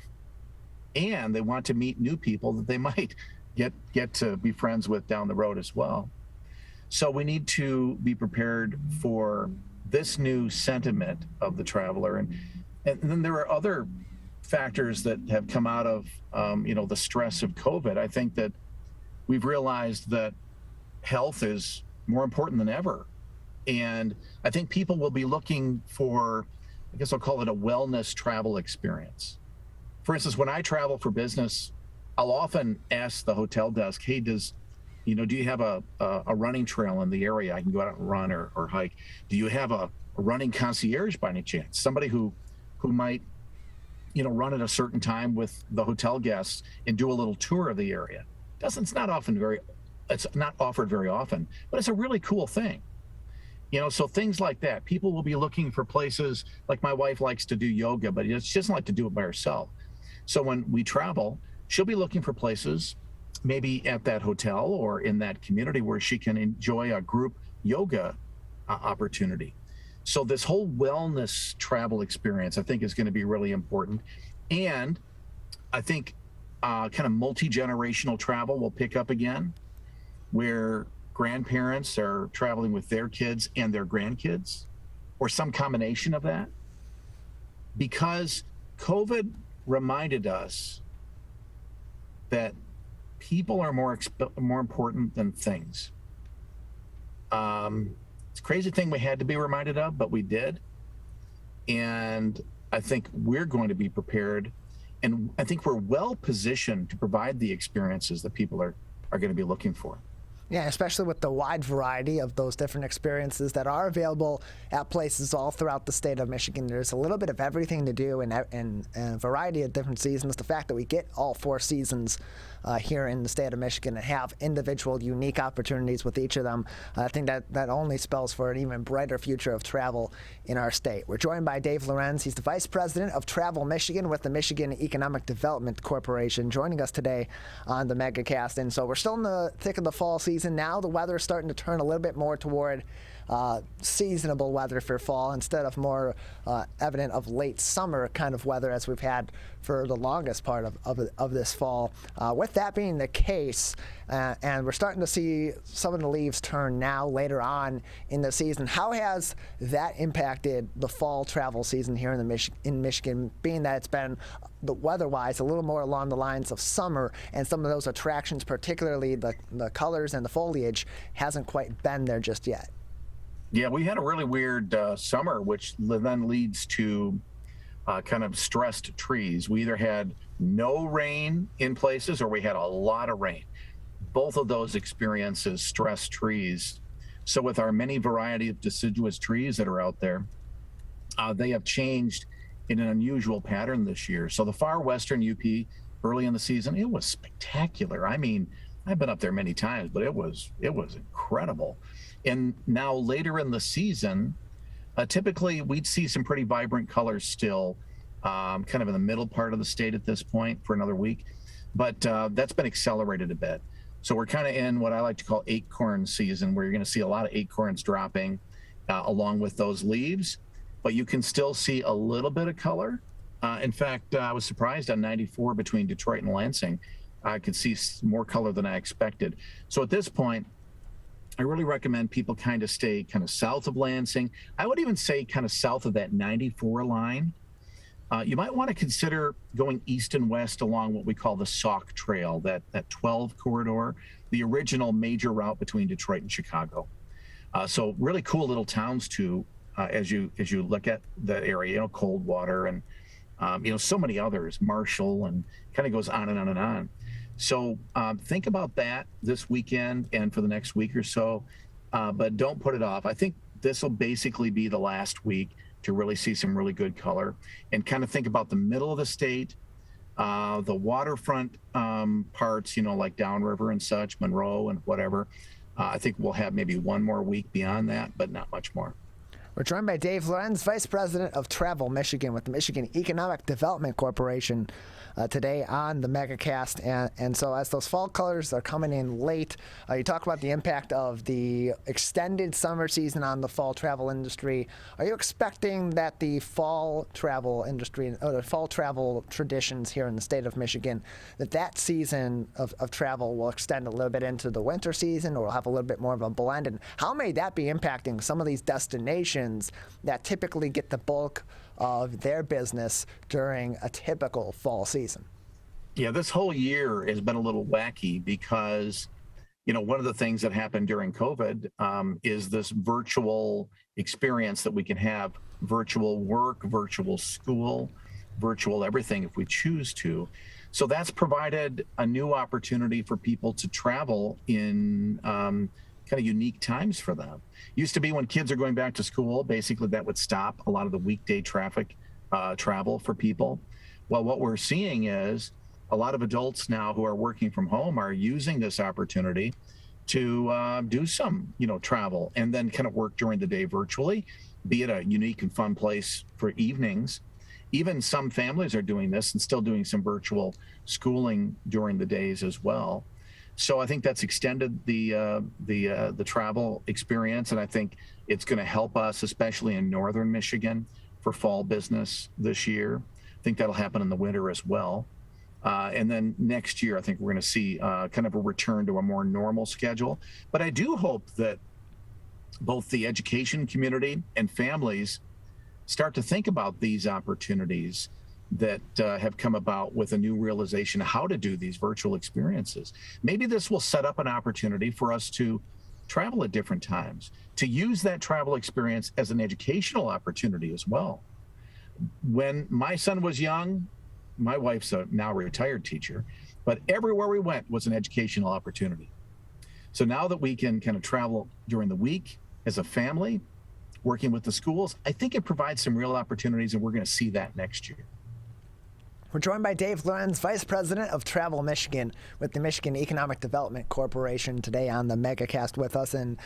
and they want to meet new people that they might get to be friends with down the road as well. So we need to be prepared for this new sentiment of the traveler. And then there are other factors that have come out of, the stress of COVID. I think that we've realized that health is more important than ever. And I think people will be looking for, I guess I'll call it a wellness travel experience. For instance, when I travel for business, I'll often ask the hotel desk, hey, do you have a running trail in the area I can go out and run or hike? Do you have a running concierge by any chance? Somebody who might, run at a certain time with the hotel guests and do a little tour of the area. It's not offered very often, but it's a really cool thing. So things like that. People will be looking for places, like my wife likes to do yoga, but she doesn't like to do it by herself. So when we travel, she'll be looking for places, maybe at that hotel or in that community, where she can enjoy a group yoga opportunity. So this whole wellness travel experience, I think, is going to be really important. And I think kind of multi-generational travel will pick up again, where grandparents are traveling with their kids and their grandkids, or some combination of that. Because COVID reminded us that people are more important than things. It's a crazy thing we had to be reminded of, but we did. And I think we're going to be prepared, and I think we're well positioned to provide the experiences that people are going to be looking for. Yeah, especially with the wide variety of those different experiences that are available at places all throughout the state of Michigan. There's a little bit of everything to do and a variety of different seasons. The fact that we get all 4 seasons here in the state of Michigan and have individual unique opportunities with each of them, I think that only spells for an even brighter future of travel in our state. We're joined by Dave Lorenz. He's the Vice President of Travel Michigan with the Michigan Economic Development Corporation, joining us today on the Megacast. And so we're still in the thick of the fall season. Now the weather is starting to turn a little bit more toward seasonable weather for fall instead of more evident of late summer kind of weather as we've had for the longest part of this fall. With that being the case, and we're starting to see some of the leaves turn now later on in the season, how has that impacted the fall travel season here in Michigan, being that it's been the weather-wise a little more along the lines of summer, and some of those attractions, particularly the colors and the foliage, hasn't quite been there just yet? Yeah, we had a really weird summer, which then leads to kind of stressed trees. We either had no rain in places or we had a lot of rain. Both of those experiences stress trees. So with our many variety of deciduous trees that are out there, they have changed in an unusual pattern this year. So the far western UP early in the season, it was spectacular. I mean, I've been up there many times, but it was incredible. And now later in the season, typically we'd see some pretty vibrant colors still, kind of in the middle part of the state at this point for another week. But that's been accelerated a bit. So we're kind of in what I like to call acorn season, where you're going to see a lot of acorns dropping along with those leaves. But you can still see a little bit of color. In fact, I was surprised on 94 between Detroit and Lansing. I could see more color than I expected. So at this point, I really recommend people kind of stay kind of south of Lansing. I would even say kind of south of that 94 line. You might want to consider going east and west along what we call the Sauk Trail, that 12 corridor, the original major route between Detroit and Chicago. So really cool little towns too, as you look at the area, Coldwater and so many others, Marshall, and kind of goes on and on and on. So think about that this weekend and for the next week or so, but don't put it off. I think this will basically be the last week to really see some really good color, and kind of think about the middle of the state, the waterfront parts, like downriver and such, Monroe and whatever. I think we'll have maybe one more week beyond that, but not much more. We're joined by Dave Lorenz, Vice President of Travel Michigan with the Michigan Economic Development Corporation, today on the Megacast. And so as those fall colors are coming in late, you talk about the impact of the extended summer season on the fall travel industry. Are you expecting that the fall travel industry, or the fall travel traditions here in the state of Michigan, that season of travel will extend a little bit into the winter season, or will have a little bit more of a blend? And how may that be impacting some of these destinations that typically get the bulk of their business during a typical fall season? Yeah, this whole year has been a little wacky because, one of the things that happened during COVID is this virtual experience that we can have, virtual work, virtual school, virtual everything if we choose to. So that's provided a new opportunity for people to travel in kind of unique times for them. Used to be when kids are going back to school, basically that would stop a lot of the weekday traffic travel for people. Well, what we're seeing is a lot of adults now who are working from home are using this opportunity to do some, travel and then kind of work during the day virtually, be it a unique and fun place for evenings. Even some families are doing this and still doing some virtual schooling during the days as well. So I think that's extended the travel experience, and I think it's going to help us, especially in northern Michigan, for fall business this year. I think that'll happen in the winter as well. And then next year, I think we're going to see kind of a return to a more normal schedule. But I do hope that both the education community and families start to think about these opportunities that have come about with a new realization of how to do these virtual experiences. Maybe this will set up an opportunity for us to travel at different times, to use that travel experience as an educational opportunity as well. When my son was young, my wife's a now retired teacher, but everywhere we went was an educational opportunity. So now that we can kind of travel during the week as a family, working with the schools, I think it provides some real opportunities, and we're going to see that next year. We're joined by Dave Lorenz, Vice President of Travel Michigan with the Michigan Economic Development Corporation, today on the Megacast with us. And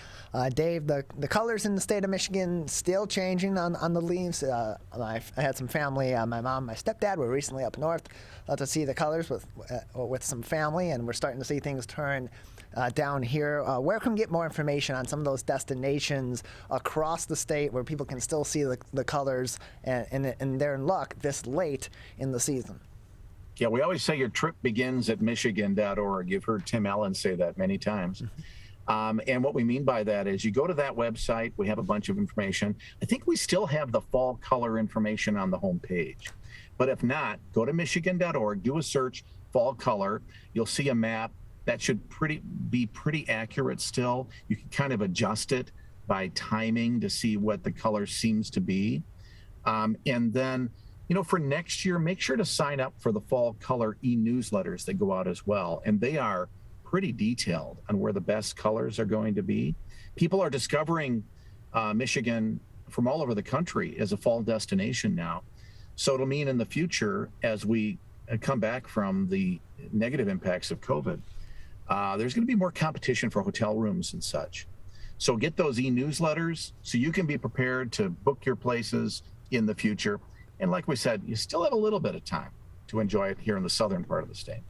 Dave, the colors in the state of Michigan still changing on the leaves. I had some family, my mom, my stepdad were recently up north to see the colors with some family, and we're starting to see things turn down here. Where can we get more information on some of those destinations across the state where people can still see the colors and they're in luck this late in the season? Yeah, we always say your trip begins at michigan.org. You've heard Tim Allen say that many times. And what we mean by that is you go to that website, we have a bunch of information. I think we still have the fall color information on the homepage. But if not, go to michigan.org, do a search, fall color. You'll see a map. That should be pretty accurate still. You can kind of adjust it by timing to see what the color seems to be. And then, for next year, make sure to sign up for the fall color e-newsletters that go out as well. And they are pretty detailed on where the best colors are going to be. People are discovering Michigan from all over the country as a fall destination now. So it'll mean in the future, as we come back from the negative impacts of COVID, there's going to be more competition for hotel rooms and such. So get those e-newsletters so you can be prepared to book your places in the future. And like we said, you still have a little bit of time to enjoy it here in the southern part of the state.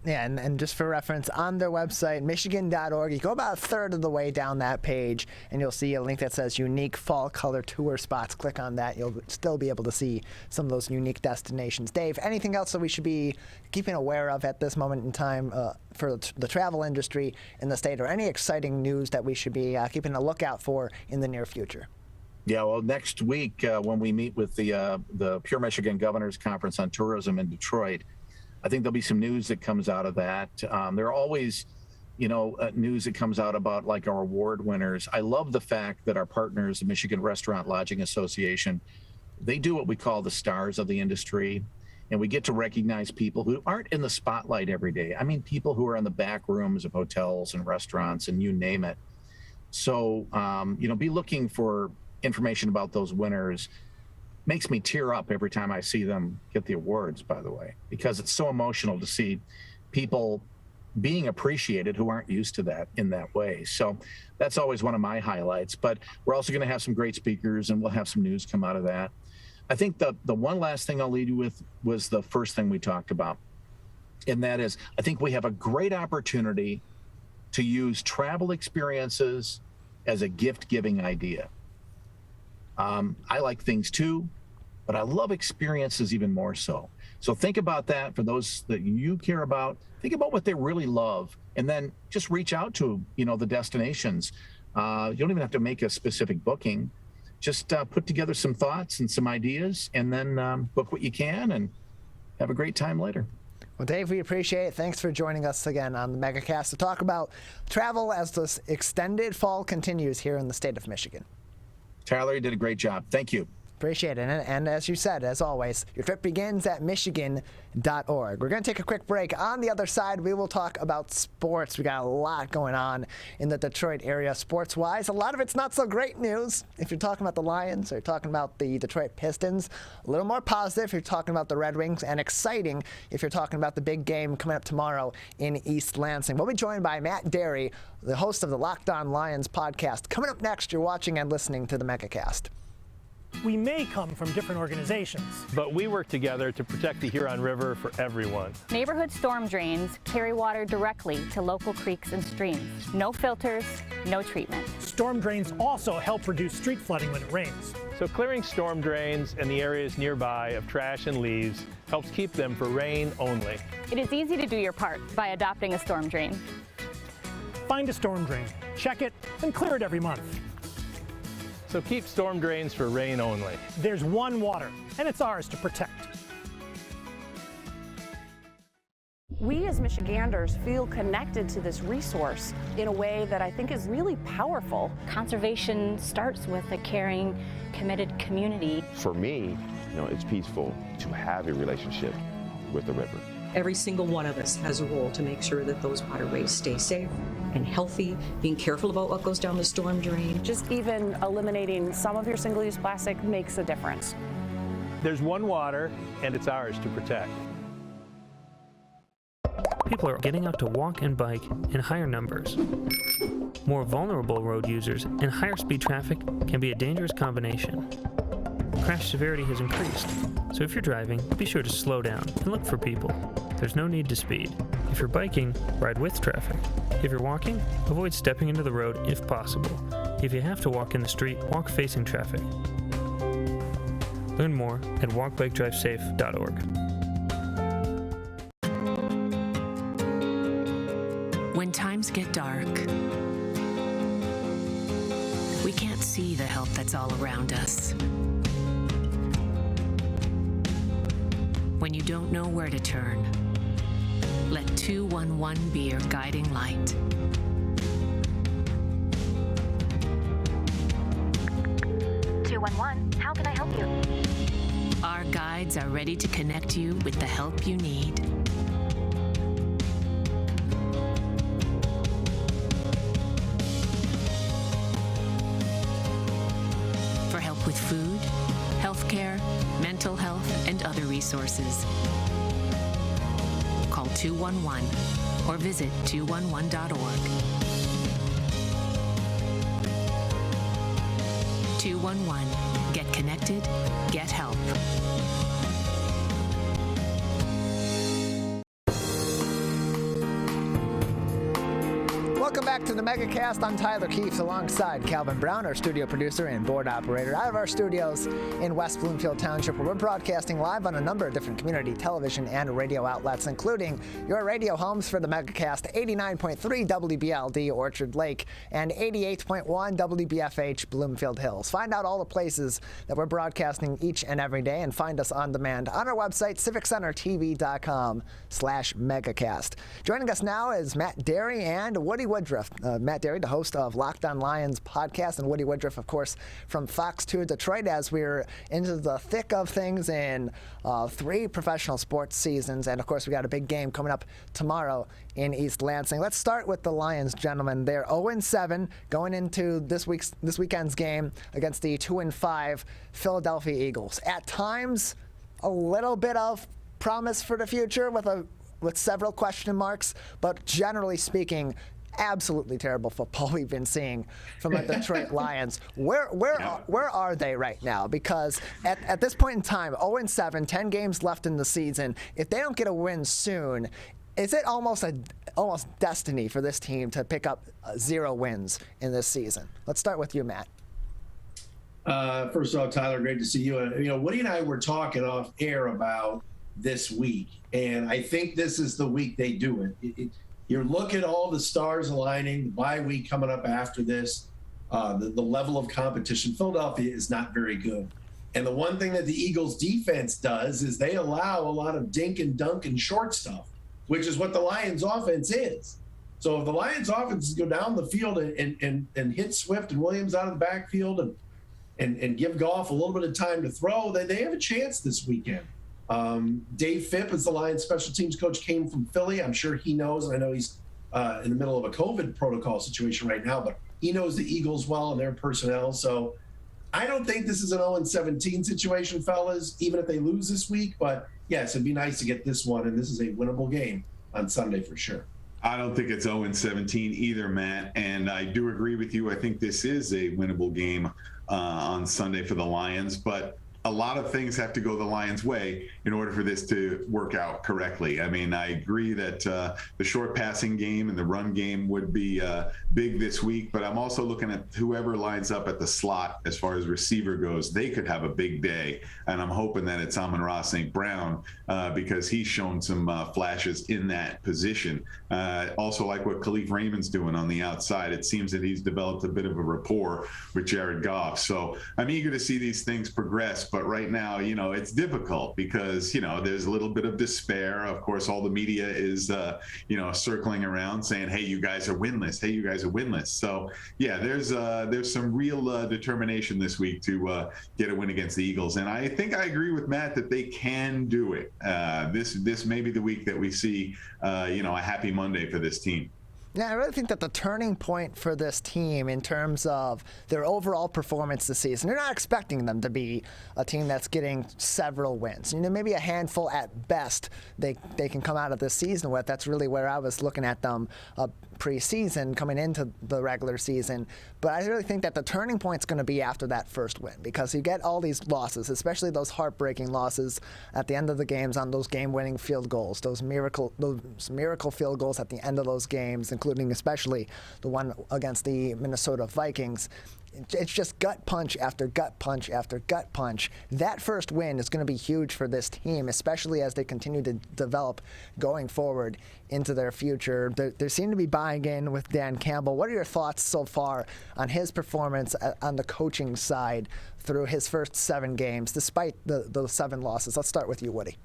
And just for reference, on their website, michigan.org, you go about a third of the way down that page, and you'll see a link that says unique fall color tour spots. Click on that. You'll still be able to see some of those unique destinations. Dave, anything else that we should be keeping aware of at this moment in time for the travel industry in the state, or any exciting news that we should be keeping a lookout for in the near future? Yeah, well, next week when we meet with the Pure Michigan Governors Conference on Tourism in Detroit, I think there'll be some news that comes out of that. There are always, news that comes out about like our award winners. I love the fact that our partners, the Michigan Restaurant Lodging Association, they do what we call the stars of the industry. And we get to recognize people who aren't in the spotlight every day. I mean, people who are in the back rooms of hotels and restaurants and you name it. So, be looking for information about those winners. Makes me tear up every time I see them get the awards, by the way, because it's so emotional to see people being appreciated who aren't used to that in that way. So that's always one of my highlights. But we're also going to have some great speakers, and we'll have some news come out of that. I think the one last thing I'll lead you with was the first thing we talked about. And that is, I think we have a great opportunity to use travel experiences as a gift-giving idea. I like things too, but I love experiences even more so. So think about that for those that you care about. Think about what they really love, and then just reach out to, the destinations. You don't even have to make a specific booking. Just put together some thoughts and some ideas, and then book what you can and have a great time later. Well, Dave, we appreciate it. Thanks for joining us again on the Megacast to talk about travel as this extended fall continues here in the state of Michigan. Tyler, you did a great job. Thank you. Appreciate it. And as you said, as always, your trip begins at michigan.org. We're going to take a quick break. On the other side, we will talk about sports. We got a lot going on in the Detroit area sports-wise. A lot of it's not so great news if you're talking about the Lions or you're talking about the Detroit Pistons. A little more positive if you're talking about the Red Wings, and exciting if you're talking about the big game coming up tomorrow in East Lansing. We'll be joined by Matt Dery, the host of the Locked On Lions podcast. Coming up next, you're watching and listening to the Megacast. We may come from different organizations, but we work together to protect the Huron River for everyone. Neighborhood storm drains carry water directly to local creeks and streams. No filters, no treatment. Storm drains also help reduce street flooding when it rains. So clearing storm drains and the areas nearby of trash and leaves helps keep them for rain only. It is easy to do your part by adopting a storm drain. Find a storm drain, check it, and clear it every month. So keep storm drains for rain only. There's one water, and it's ours to protect. We as Michiganders feel connected to this resource in a way that I think is really powerful. Conservation starts with a caring, committed community. For me, it's peaceful to have a relationship with the river. Every single one of us has a role to make sure that those waterways stay safe and healthy, being careful about what goes down the storm drain. Just even eliminating some of your single-use plastic makes a difference. There's one water, and it's ours to protect. People are getting out to walk and bike in higher numbers. More vulnerable road users and higher speed traffic can be a dangerous combination. Crash severity has increased, so if you're driving, be sure to slow down and look for people. There's no need to speed. If you're biking, ride with traffic. If you're walking, avoid stepping into the road if possible. If you have to walk in the street, walk facing traffic. Learn more at walkbikedrivesafe.org. When times get dark, we can't see the help that's all around us. When you don't know where to turn, let 211 be your guiding light. How can I help you? Our guides are ready to connect you with the help you need. For help with food, healthcare, mental health, and other resources, call 211 or visit 211.org. 211. Get connected, get help. Welcome back to the Megacast. I'm Tyler Keefe alongside Calvin Brown, our studio producer and board operator, out of our studios in West Bloomfield Township, where we're broadcasting live on a number of different community television and radio outlets, including your radio homes for the Megacast, 89.3 WBLD Orchard Lake and 88.1 WBFH Bloomfield Hills. Find out all the places that we're broadcasting each and every day, and find us on demand on our website, civiccentertv.com/Megacast. Joining us now is Matt Dery and Woody Woodriffe. Matt Dery, the host of Locked On Lions podcast, and Woody Woodriffe, of course, from Fox 2 Detroit, as we're into the thick of things in 3 professional sports seasons. And, of course, we got a big game coming up tomorrow in East Lansing. Let's start with the Lions, gentlemen. They're 0-7 going into this weekend's game against the 2-5 Philadelphia Eagles. At times, a little bit of promise for the future with a with several question marks, but generally speaking, absolutely terrible football we've been seeing from the Detroit Lions. Where are they right now? Because at this point in time, 0-7, 10 games left in the season. If they don't get a win soon, is it almost destiny for this team to pick up 0 wins in this season? Let's start with you, Matt. First of all, Tyler, great to see you. Woody and I were talking off air about this week, and I think this is the week they do it. You look at all the stars aligning, the bye week coming up after this, the level of competition. Philadelphia is not very good. And the one thing that the Eagles defense does is they allow a lot of dink and dunk and short stuff, which is what the Lions offense is. So if the Lions offense go down the field and hit Swift and Williams out of the backfield and give Goff a little bit of time to throw, they have a chance this weekend. Dave Phipp is the Lions special teams coach, came from Philly. I'm sure he knows, and I know he's in the middle of a COVID protocol situation right now, but he knows the Eagles well and their personnel. So I don't think this is an 0-17 situation, fellas, even if they lose this week. But yes, it'd be nice to get this one, and this is a winnable game on Sunday for sure. I don't think it's 0-17 either, Matt, and I do agree with you. I think this is a winnable game on Sunday for the Lions, but a lot of things have to go the Lions' way in order for this to work out correctly. I mean, I agree that the short passing game and the run game would be big this week, but I'm also looking at whoever lines up at the slot as far as receiver goes. They could have a big day, and I'm hoping that it's Amon-Ra St. Brown because he's shown some flashes in that position. Also like what Khalif Raymond's doing on the outside. It seems that he's developed a bit of a rapport with Jared Goff. So I'm eager to see these things progress. But right now, it's difficult because, there's a little bit of despair. Of course, all the media is, circling around saying, hey, you guys are winless. Hey, you guys are winless. So, yeah, there's some real determination this week to get a win against the Eagles. And I think I agree with Matt that they can do it. This may be the week that we see, a happy Monday for this team. Yeah, I really think that the turning point for this team in terms of their overall performance this season, you're not expecting them to be a team that's getting several wins. Maybe a handful at best they can come out of this season with. That's really where I was looking at them preseason coming into the regular season. But I really think that the turning point's going to be after that first win, because you get all these losses, especially those heartbreaking losses at the end of the games on those game-winning field goals, those miracle field goals at the end of those games, including especially the one against the Minnesota Vikings. It's just gut punch after gut punch after gut punch. That first win is going to be huge for this team, especially as they continue to develop going forward into their future. They seem to be buying in with Dan Campbell. What are your thoughts so far on his performance on the coaching side through his first 7 games, despite those 7 losses? Let's start with you, Woody.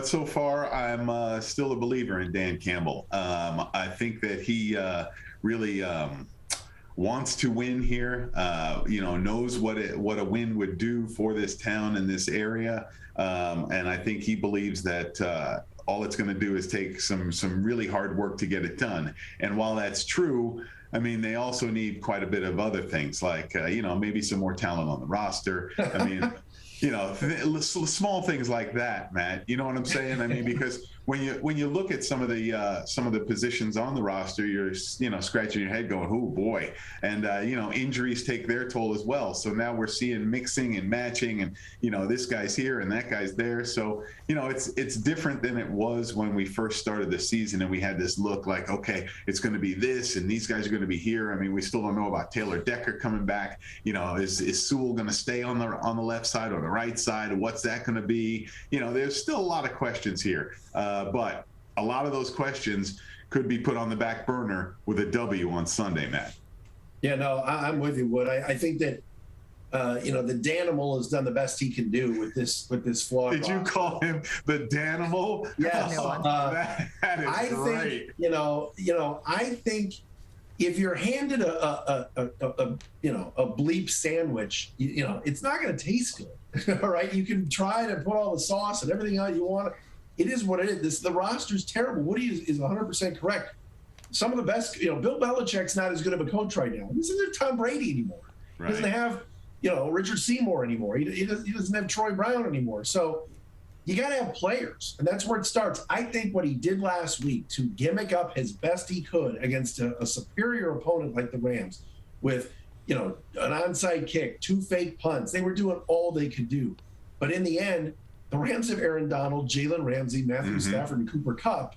So far I'm still a believer in Dan Campbell. I think that he really wants to win here, knows what a win would do for this town and this area. And I think he believes that all it's going to do is take some really hard work to get it done. And while that's true, I mean, they also need quite a bit of other things, like, maybe some more talent on the roster. I mean, small things like that, Matt. You know what I'm saying? I mean, because when you look at some of the positions on the roster, you're scratching your head going, oh boy, and injuries take their toll as well. So now we're seeing mixing and matching, and this guy's here and that guy's there. So it's different than it was when we first started the season, and we had this look like, okay, it's going to be this, and these guys are going to be here. I mean, we still don't know about Taylor Decker coming back. Is Sewell going to stay on the left side or the right side? What's that going to be? There's still a lot of questions here. But a lot of those questions could be put on the back burner with a W on Sunday, Matt. Yeah, no, I'm with you, Wood. I think that the Danimal has done the best he can do with this flawed. Did you call him the Danimal? Yes. That is great. I think if you're handed a bleep sandwich, it's not going to taste good. All right, you can try to put all the sauce and everything out you want. It is what it is. The roster's terrible. Woody is 100% correct. Some of the best, Bill Belichick's not as good of a coach right now. He doesn't have Tom Brady anymore. Right. He doesn't have, Richard Seymour anymore. He doesn't have Troy Brown anymore. So you got to have players, and that's where it starts. I think what he did last week to gimmick up as best he could against a superior opponent like the Rams with, an onside kick, 2 fake punts. They were doing all they could do. But in the end, the Rams have Aaron Donald, Jalen Ramsey, Matthew Stafford, and Cooper Kupp.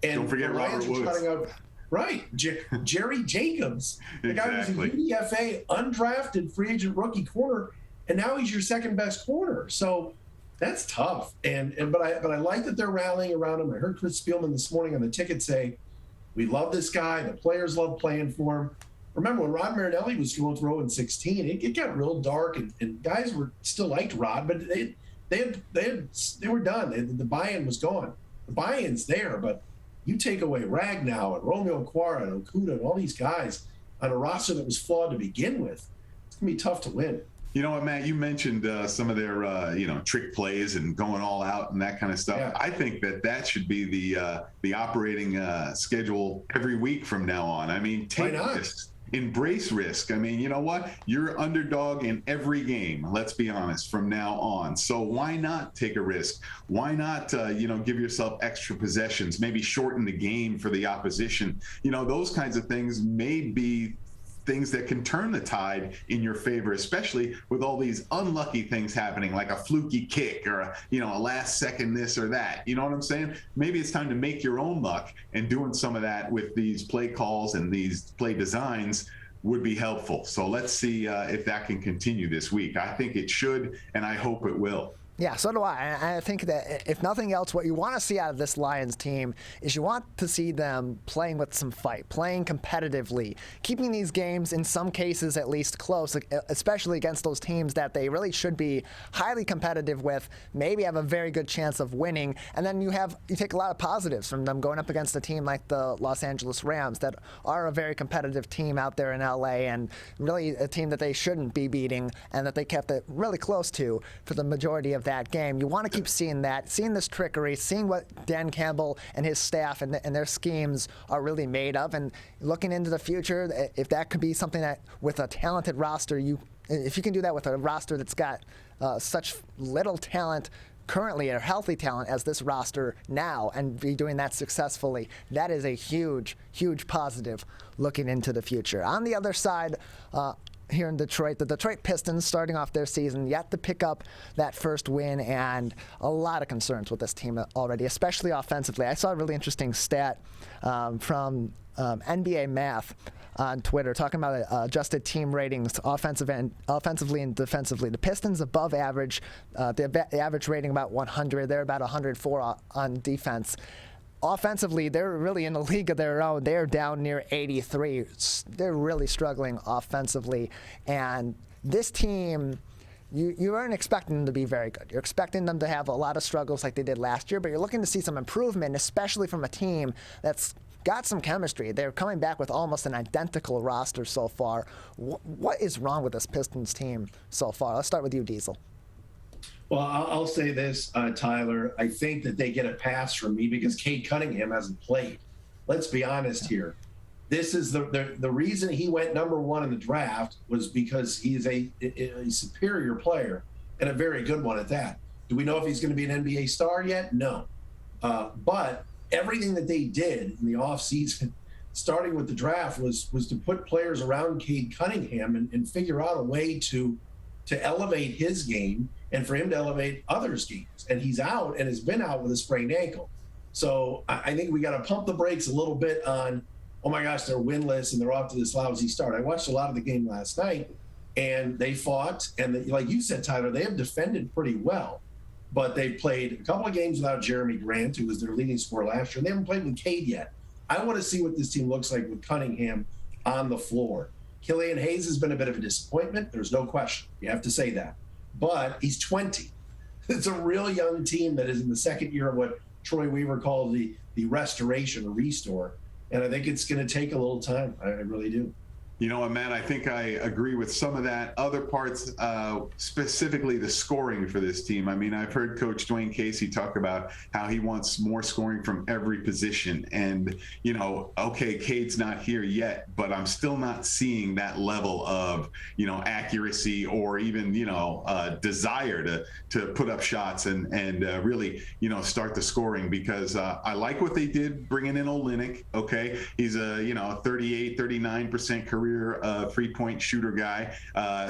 And don't forget Robert Woods. Right. Jerry Jacobs, the guy who's a UDFA, undrafted free agent rookie corner, and now he's your second best corner. So that's tough. But I like that they're rallying around him. I heard Chris Spielman this morning on the ticket say, we love this guy. The players love playing for him. Remember when Rod Marinelli was going through 0-16, it got real dark, and guys were still liked Rod, but they were done. The buy-in was gone. The buy-in's there, but you take away Ragnow and Romeo Okwara and Okuda and all these guys on a roster that was flawed to begin with, it's going to be tough to win. You know what, Matt, you mentioned some of their, trick plays and going all out and that kind of stuff. Yeah. I think that should be the operating schedule every week from now on. I mean, take risks. Embrace risk. I mean, you know what? You're underdog in every game, let's be honest, from now on. So why not take a risk? Why not, give yourself extra possessions, maybe shorten the game for the opposition? Those kinds of things may be things that can turn the tide in your favor, especially with all these unlucky things happening, like a fluky kick or a last second this or that. You know what I'm saying? Maybe it's time to make your own luck, and doing some of that with these play calls and these play designs would be helpful. So let's see if that can continue this week. I think it should, and I hope it will. Yeah, so do I. I think that if nothing else, what you want to see out of this Lions team is you want to see them playing with some fight, playing competitively, keeping these games in some cases at least close, especially against those teams that they really should be highly competitive with, maybe have a very good chance of winning. And then you take a lot of positives from them going up against a team like the Los Angeles Rams that are a very competitive team out there in LA, and really a team that they shouldn't be beating and that they kept it really close to for the majority of that game. You want to keep seeing this trickery, seeing what Dan Campbell and his staff and their schemes are really made of, and looking into the future, if that could be something that with a talented roster, if you can do that with a roster that's got such little talent currently, or healthy talent as this roster now, and be doing that successfully, that is a huge, huge positive looking into the future. On the other side, here in Detroit, the Detroit Pistons starting off their season yet to pick up that first win, and a lot of concerns with this team already, especially offensively. I saw a really interesting stat from NBA Math on Twitter talking about adjusted team ratings offensively and defensively. The Pistons above average, the average rating about 100. They're about 104 on defense. Offensively, they're really in a league of their own. They're down near 83. They're really struggling offensively. And this team, you aren't expecting them to be very good. You're expecting them to have a lot of struggles like they did last year, but you're looking to see some improvement, especially from a team that's got some chemistry. They're coming back with almost an identical roster so far. What is wrong with this Pistons team so far? Let's start with you, Diesel. Well, I'll say this, Tyler. I think that they get a pass from me because Cade Cunningham hasn't played. Let's be honest here. This is the reason he went number 1 in the draft was because he's a superior player and a very good one at that. Do we know if he's going to be an NBA star yet? No. But everything that they did in the offseason, starting with the draft, was to put players around Cade Cunningham and figure out a way to elevate his game and for him to elevate others' games. And he's out and has been out with a sprained ankle. So I think we got to pump the brakes a little bit on, oh my gosh, they're winless and they're off to this lousy start. I watched a lot of the game last night, and they fought. And like you said, Tyler, they have defended pretty well. But they've played a couple of games without Jeremy Grant, who was their leading scorer last year. And they haven't played with Cade yet. I want to see what this team looks like with Cunningham on the floor. Killian Hayes has been a bit of a disappointment. There's no question. You have to say that. But he's 20. It's a real young team that is in the second year of what Troy Weaver called the restoration or restore. And I think it's going to take a little time. I really do. You know what, Matt, I think I agree with some of that. Other parts, specifically the scoring for this team. I mean, I've heard Coach Dwayne Casey talk about how he wants more scoring from every position. And, you know, okay, Cade's not here yet, but I'm still not seeing that level of, you know, accuracy or even, you know, desire to put up shots and really, you know, start the scoring, because I like what they did bringing in Olynyk. Okay, he's a, you know, 39% career three-point shooter guy,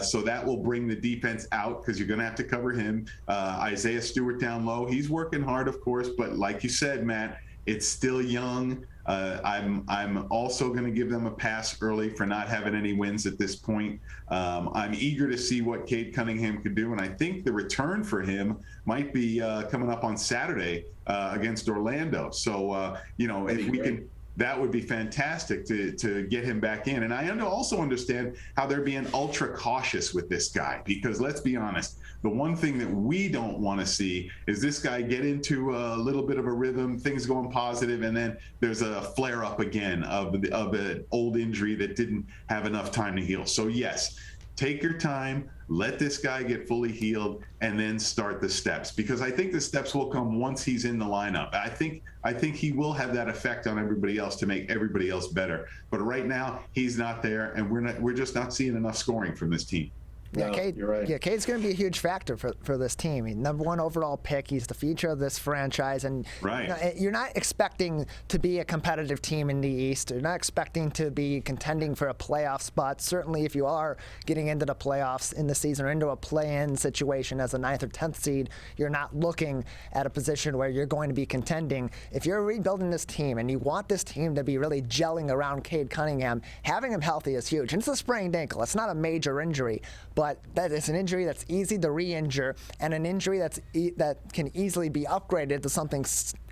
so that will bring the defense out because you're going to have to cover him. Isaiah Stewart down low, he's working hard, of course, but like you said, Matt, it's still young. I'm also going to give them a pass early for not having any wins at this point. I'm eager to see what Cade Cunningham could do, and I think the return for him might be coming up on Saturday against Orlando. So, you know, if we can, that would be fantastic to get him back in. And I also understand how they're being ultra cautious with this guy, because let's be honest, the one thing that we don't want to see is this guy get into a little bit of a rhythm, things going positive, and then there's a flare up again of an old injury that didn't have enough time to heal. So yes, take your time, let this guy get fully healed, and then start the steps, because I think the steps will come once he's in the lineup. I think he will have that effect on everybody else to make everybody else better. But right now he's not there, and we're just not seeing enough scoring from this team. Yeah, No, Cade, you're right. Yeah, Cade's going to be a huge factor for this team. He's #1 overall pick. He's the future of this franchise, and right. You know, you're not expecting to be a competitive team in the East. You're not expecting to be contending for a playoff spot. Certainly, if you are getting into the playoffs in the season or into a play-in situation as a 9th or 10th seed, you're not looking at a position where you're going to be contending. If you're rebuilding this team and you want this team to be really gelling around Cade Cunningham, having him healthy is huge. And it's a sprained ankle. It's not a major injury, but that is an injury that's easy to re-injure, and an injury that can easily be upgraded to something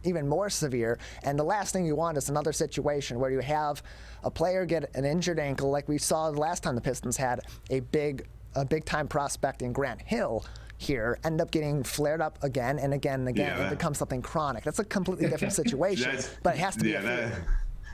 even more severe. And the last thing you want is another situation where you have a player get an injured ankle, like we saw the last time the Pistons had a big time prospect in Grant Hill here, end up getting flared up again and again and again, and it becomes something chronic. That's a completely different situation, but it has to be a fear.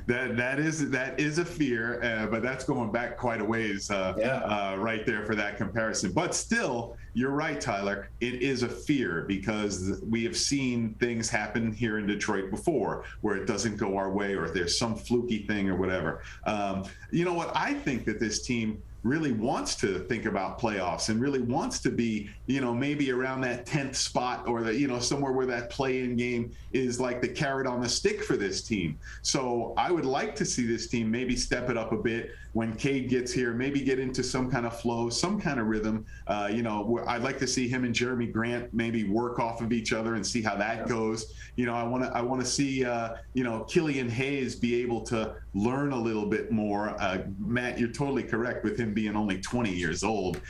That is a fear, but that's going back quite a ways right there for that comparison. But still, you're right, Tyler. It is a fear because we have seen things happen here in Detroit before where it doesn't go our way, or if there's some fluky thing or whatever. You know what? I think that this team really wants to think about playoffs and really wants to be, you know, maybe around that 10th spot, or the, you know, somewhere where that play-in game is like the carrot on the stick for this team. So I would like to see this team maybe step it up a bit when Cade gets here, maybe get into some kind of flow, some kind of rhythm. You know, I'd like to see him and Jeremy Grant maybe work off of each other and see how that goes. You know, I want to see, you know, Killian Hayes be able to learn a little bit more. Matt, you're totally correct with him being only 20 years old.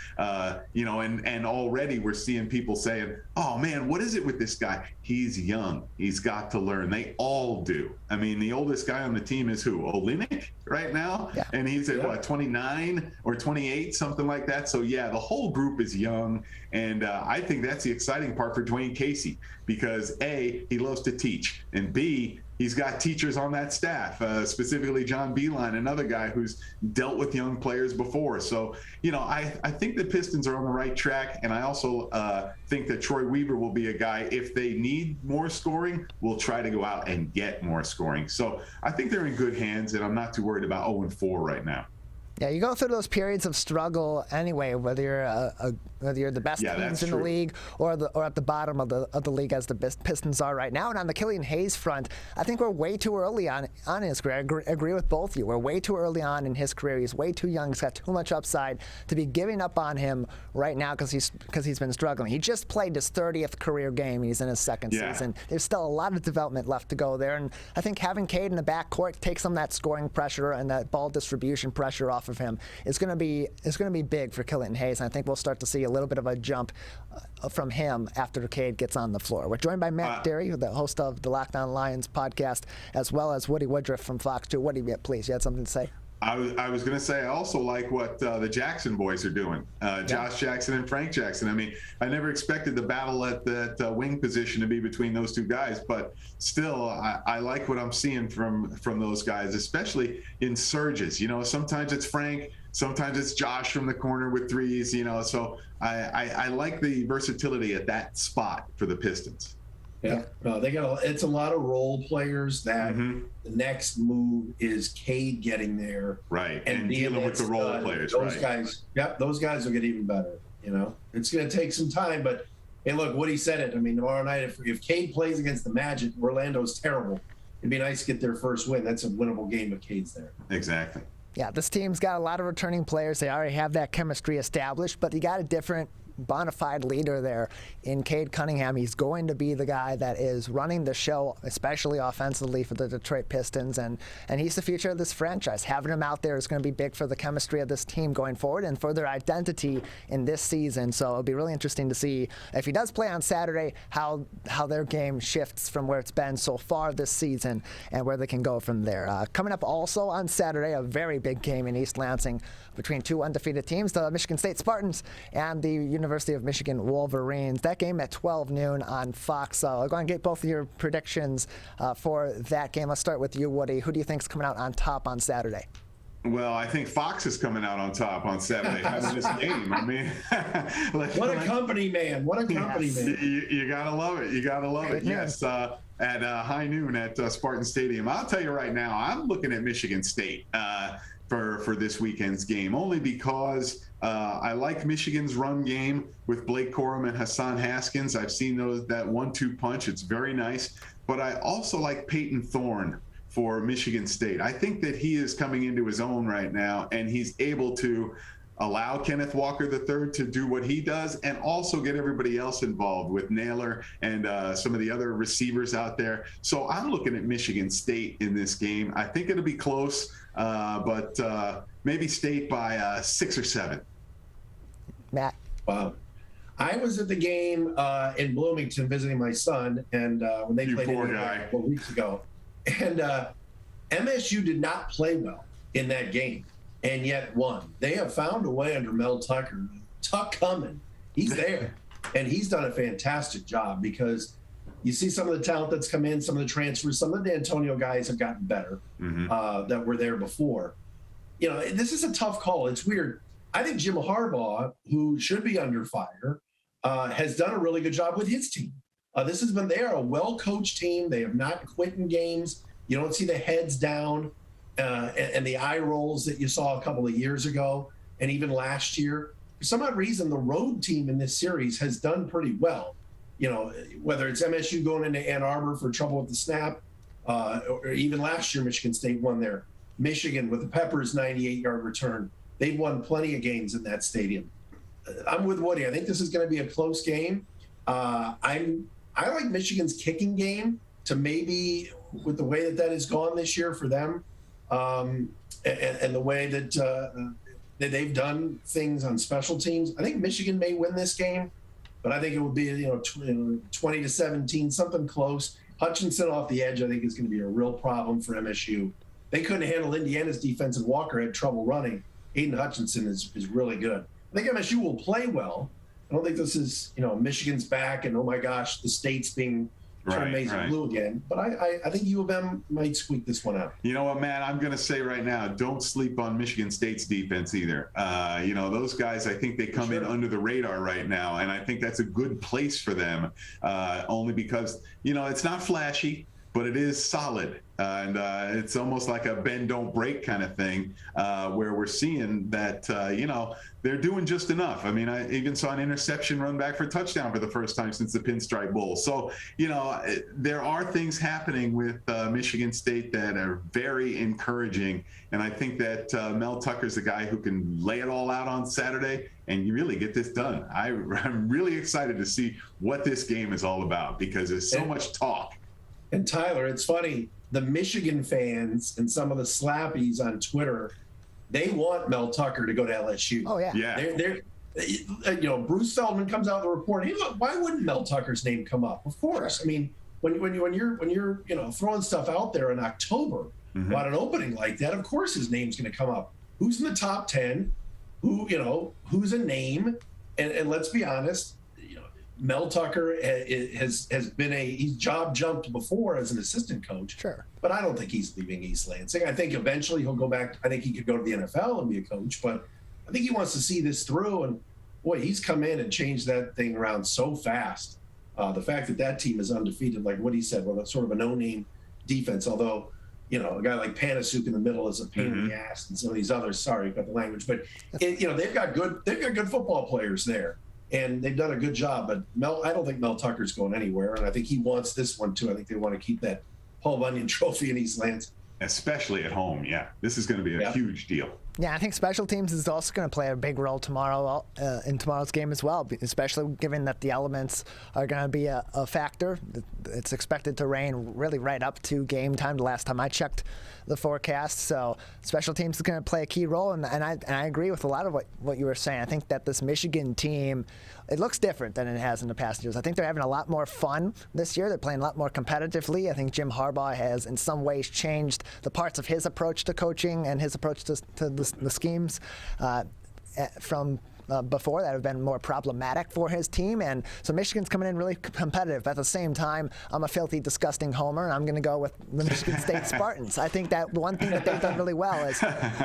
You know, and already we're seeing people saying, oh man, what is it with this guy? He's young. He's got to learn. They all do. I mean, the oldest guy on the team is who? Olynyk right now? Yeah. And he's at what, 29 or 28, something like that. So yeah, the whole group is young. And I think that's the exciting part for Dwayne Casey, because A, he loves to teach, and B, he's got teachers on that staff, specifically John Beilein, another guy who's dealt with young players before. So, you know, I think the Pistons are on the right track, and I also think that Troy Weaver will be a guy, if they need more scoring, will try to go out and get more scoring. So I think they're in good hands, and I'm not too worried about 0-4 right now. Yeah, you go through those periods of struggle anyway, whether you're the best teams in the league or at the bottom of the league, as the Pistons are right now. And on the Killian Hayes front, I think we're way too early on his career. I agree with both of you. We're way too early on in his career. He's way too young. He's got too much upside to be giving up on him right now because he's been struggling. He just played his 30th career game. He's in his second season. There's still a lot of development left to go there. And I think having Cade in the backcourt takes some of that scoring pressure and that ball distribution pressure off of him. It's going to be big for Killian Hayes, and I think we'll start to see a little bit of a jump from him after Cade gets on the floor. We're joined by Matt Dery, the host of the Locked On Lions podcast, as well as Woody Woodriffe from Fox 2. Woody, please, you had something to say? I was going to say, I also like what the Jackson boys are doing. Josh Jackson and Frank Jackson. I mean, I never expected the battle at that wing position to be between those two guys, but still, I like what I'm seeing from those guys, especially in surges. You know, sometimes it's Frank, sometimes it's Josh from the corner with threes, you know, so I like the versatility at that spot for the Pistons. Yeah, no, it's a lot of role players that the next move is Cade getting there. Right, and dealing with the role players. Those guys, those guys will get even better. You know, it's going to take some time, but hey, look, Woody said it. I mean, tomorrow night, if Cade plays against the Magic, Orlando's terrible. It'd be nice to get their first win. That's a winnable game if Cade's there. Exactly. Yeah, this team's got a lot of returning players. They already have that chemistry established, but you got a different bona fide leader there in Cade Cunningham. He's going to be the guy that is running the show, especially offensively for the Detroit Pistons, and he's the future of this franchise. Having him out there is going to be big for the chemistry of this team going forward and for their identity in this season. So it'll be really interesting to see if he does play on Saturday, how their game shifts from where it's been so far this season and where they can go from there. Coming up also on Saturday, a very big game in East Lansing between two undefeated teams, the Michigan State Spartans and the University of Michigan Wolverines. That game at 12 noon on Fox. I'm going to get both of your predictions for that game. Let's start with you, Woody. Who do you think is coming out on top on Saturday? Well, I think Fox is coming out on top on Saturday having this game. I mean, what a company, man. What a company, man. You got to love it. You got to love it. Yes. At high noon at Spartan Stadium. I'll tell you right now, I'm looking at Michigan State for this weekend's game, only because I like Michigan's run game with Blake Corum and Hassan Haskins. I've seen that 1-2 punch. It's very nice. But I also like Peyton Thorne for Michigan State. I think that he is coming into his own right now, and he's able to allow Kenneth Walker III to do what he does and also get everybody else involved with Naylor and some of the other receivers out there. So I'm looking at Michigan State in this game. I think it'll be close, but maybe State by 6 or 7. Matt. Wow. I was at the game in Bloomington visiting my son, and when they played a couple weeks ago, and MSU did not play well in that game, and yet won. They have found a way under Mel Tucker. Tuck coming, he's there, and he's done a fantastic job because you see some of the talent that's come in, some of the transfers, some of the D'Antonio guys have gotten better that were there before. You know, this is a tough call. It's weird. I think Jim Harbaugh, who should be under fire, has done a really good job with his team. They are a well-coached team. They have not quit in games. You don't see the heads down and the eye rolls that you saw a couple of years ago and even last year. For some odd reason, the road team in this series has done pretty well. You know, whether it's MSU going into Ann Arbor for trouble with the snap, or even last year Michigan State won there. Michigan with the Peppers 98-yard return. They've won plenty of games in that stadium. I'm with Woody. I think this is going to be a close game. I like Michigan's kicking game to maybe, with the way that has gone this year for them, and the way that they've done things on special teams. I think Michigan may win this game, but I think it would be 20-17, something close. Hutchinson off the edge, I think, is going to be a real problem for MSU. They couldn't handle Indiana's defense, and Walker had trouble running. Aiden Hutchinson is really good. I think MSU will play well. I don't think this is, Michigan's back and, oh my gosh, the state's being turned maize and blue again. But I think U of M might squeak this one out. You know what, man? I'm going to say right now, don't sleep on Michigan State's defense either. Those guys, I think they come in under the radar right now, and I think that's a good place for them, only because, it's not flashy, but it is solid. And it's almost like a bend, don't break kind of thing, where we're seeing that, they're doing just enough. I mean, I even saw an interception run back for a touchdown for the first time since the Pinstripe Bowl. So, there are things happening with Michigan State that are very encouraging. And I think that Mel Tucker's the guy who can lay it all out on Saturday and you really get this done. I'm really excited to see what this game is all about because there's so much talk. And Tyler, it's funny. The Michigan fans and some of the slappies on Twitter, they want Mel Tucker to go to LSU. Oh, yeah. They're Bruce Feldman comes out with a report. Hey, look, why wouldn't Mel Tucker's name come up? Of course. I mean, when you're throwing stuff out there in October, Well, at an opening like that, of course his name's going to come up. Who's in the top 10? Who's a name? And let's be honest, Mel Tucker has been he's job jumped before as an assistant coach. Sure. But I don't think he's leaving East Lansing. I think eventually he'll go back. I think he could go to the NFL and be a coach, but I think he wants to see this through. And boy, he's come in and changed that thing around so fast. The fact that team is undefeated, like what he said, well, that's sort of a no-name defense, although, a guy like Panasuk in the middle is a pain in the ass, and some of these others, sorry about the language, but they've got good football players there, and they've done a good job. But I don't think Mel Tucker's going anywhere, and I think he wants this one too. I think they want to keep that Paul Bunyan Trophy in East Lansing, especially at home. Yeah, this is going to be a huge deal. Yeah, I think special teams is also going to play a big role tomorrow in tomorrow's game as well, especially given that the elements are going to be a factor. It's expected to rain really right up to game time, the last time I checked the forecast. So special teams is going to play a key role, and I agree with a lot of what you were saying. I think that this Michigan team, it looks different than it has in the past years. I think they're having a lot more fun this year. They're playing a lot more competitively. I think Jim Harbaugh has in some ways changed the parts of his approach to coaching and his approach to the schemes from before that have been more problematic for his team. And so Michigan's coming in really competitive. At the same time, I'm a filthy, disgusting homer, and I'm going to go with the Michigan State Spartans. I think that one thing that they've done really well is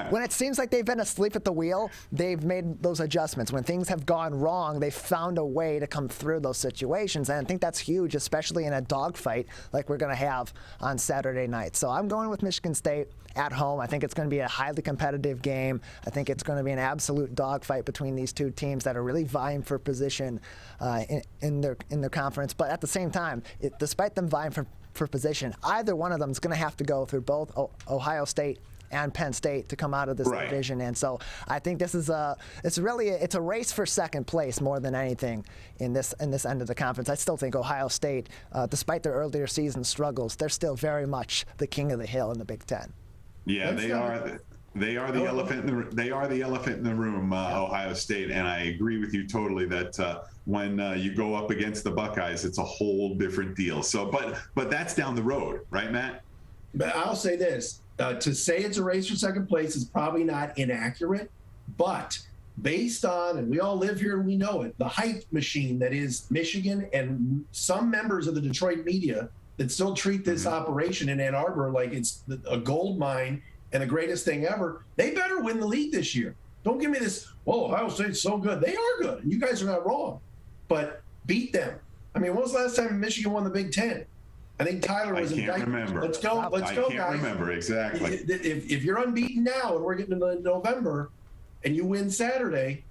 when it seems like they've been asleep at the wheel, they've made those adjustments. When things have gone wrong, they've found a way to come through those situations. And I think that's huge, especially in a dogfight like we're going to have on Saturday night. So I'm going with Michigan State at home. I think it's going to be a highly competitive game. I think it's going to be an absolute dogfight between these two teams that are really vying for position in their conference. But at the same time, despite them vying for position, either one of them is going to have to go through both Ohio State and Penn State to come out of this division. And so I think this is it's a race for second place more than anything in this end of the conference. I still think Ohio State, despite their earlier season struggles, they're still very much the king of the hill in the Big Ten. Yeah, they are the elephant in the room, Ohio State, and I agree with you totally that when you go up against the Buckeyes, it's a whole different deal. So, but that's down the road, right, Matt? But I'll say this: to say it's a race for second place is probably not inaccurate, but based on, and we all live here and we know it, the hype machine that is Michigan and some members of the Detroit media that still treat this operation in Ann Arbor like it's a gold mine and the greatest thing ever, they better win the league this year. Don't give me this, whoa, Ohio State's so good. They are good, and you guys are not wrong. But beat them. I mean, when was the last time Michigan won the Big Ten? I think Tyler was in. I can't remember. Let's go, guys. I can't remember exactly. If you're unbeaten now and we're getting into November and you win Saturday,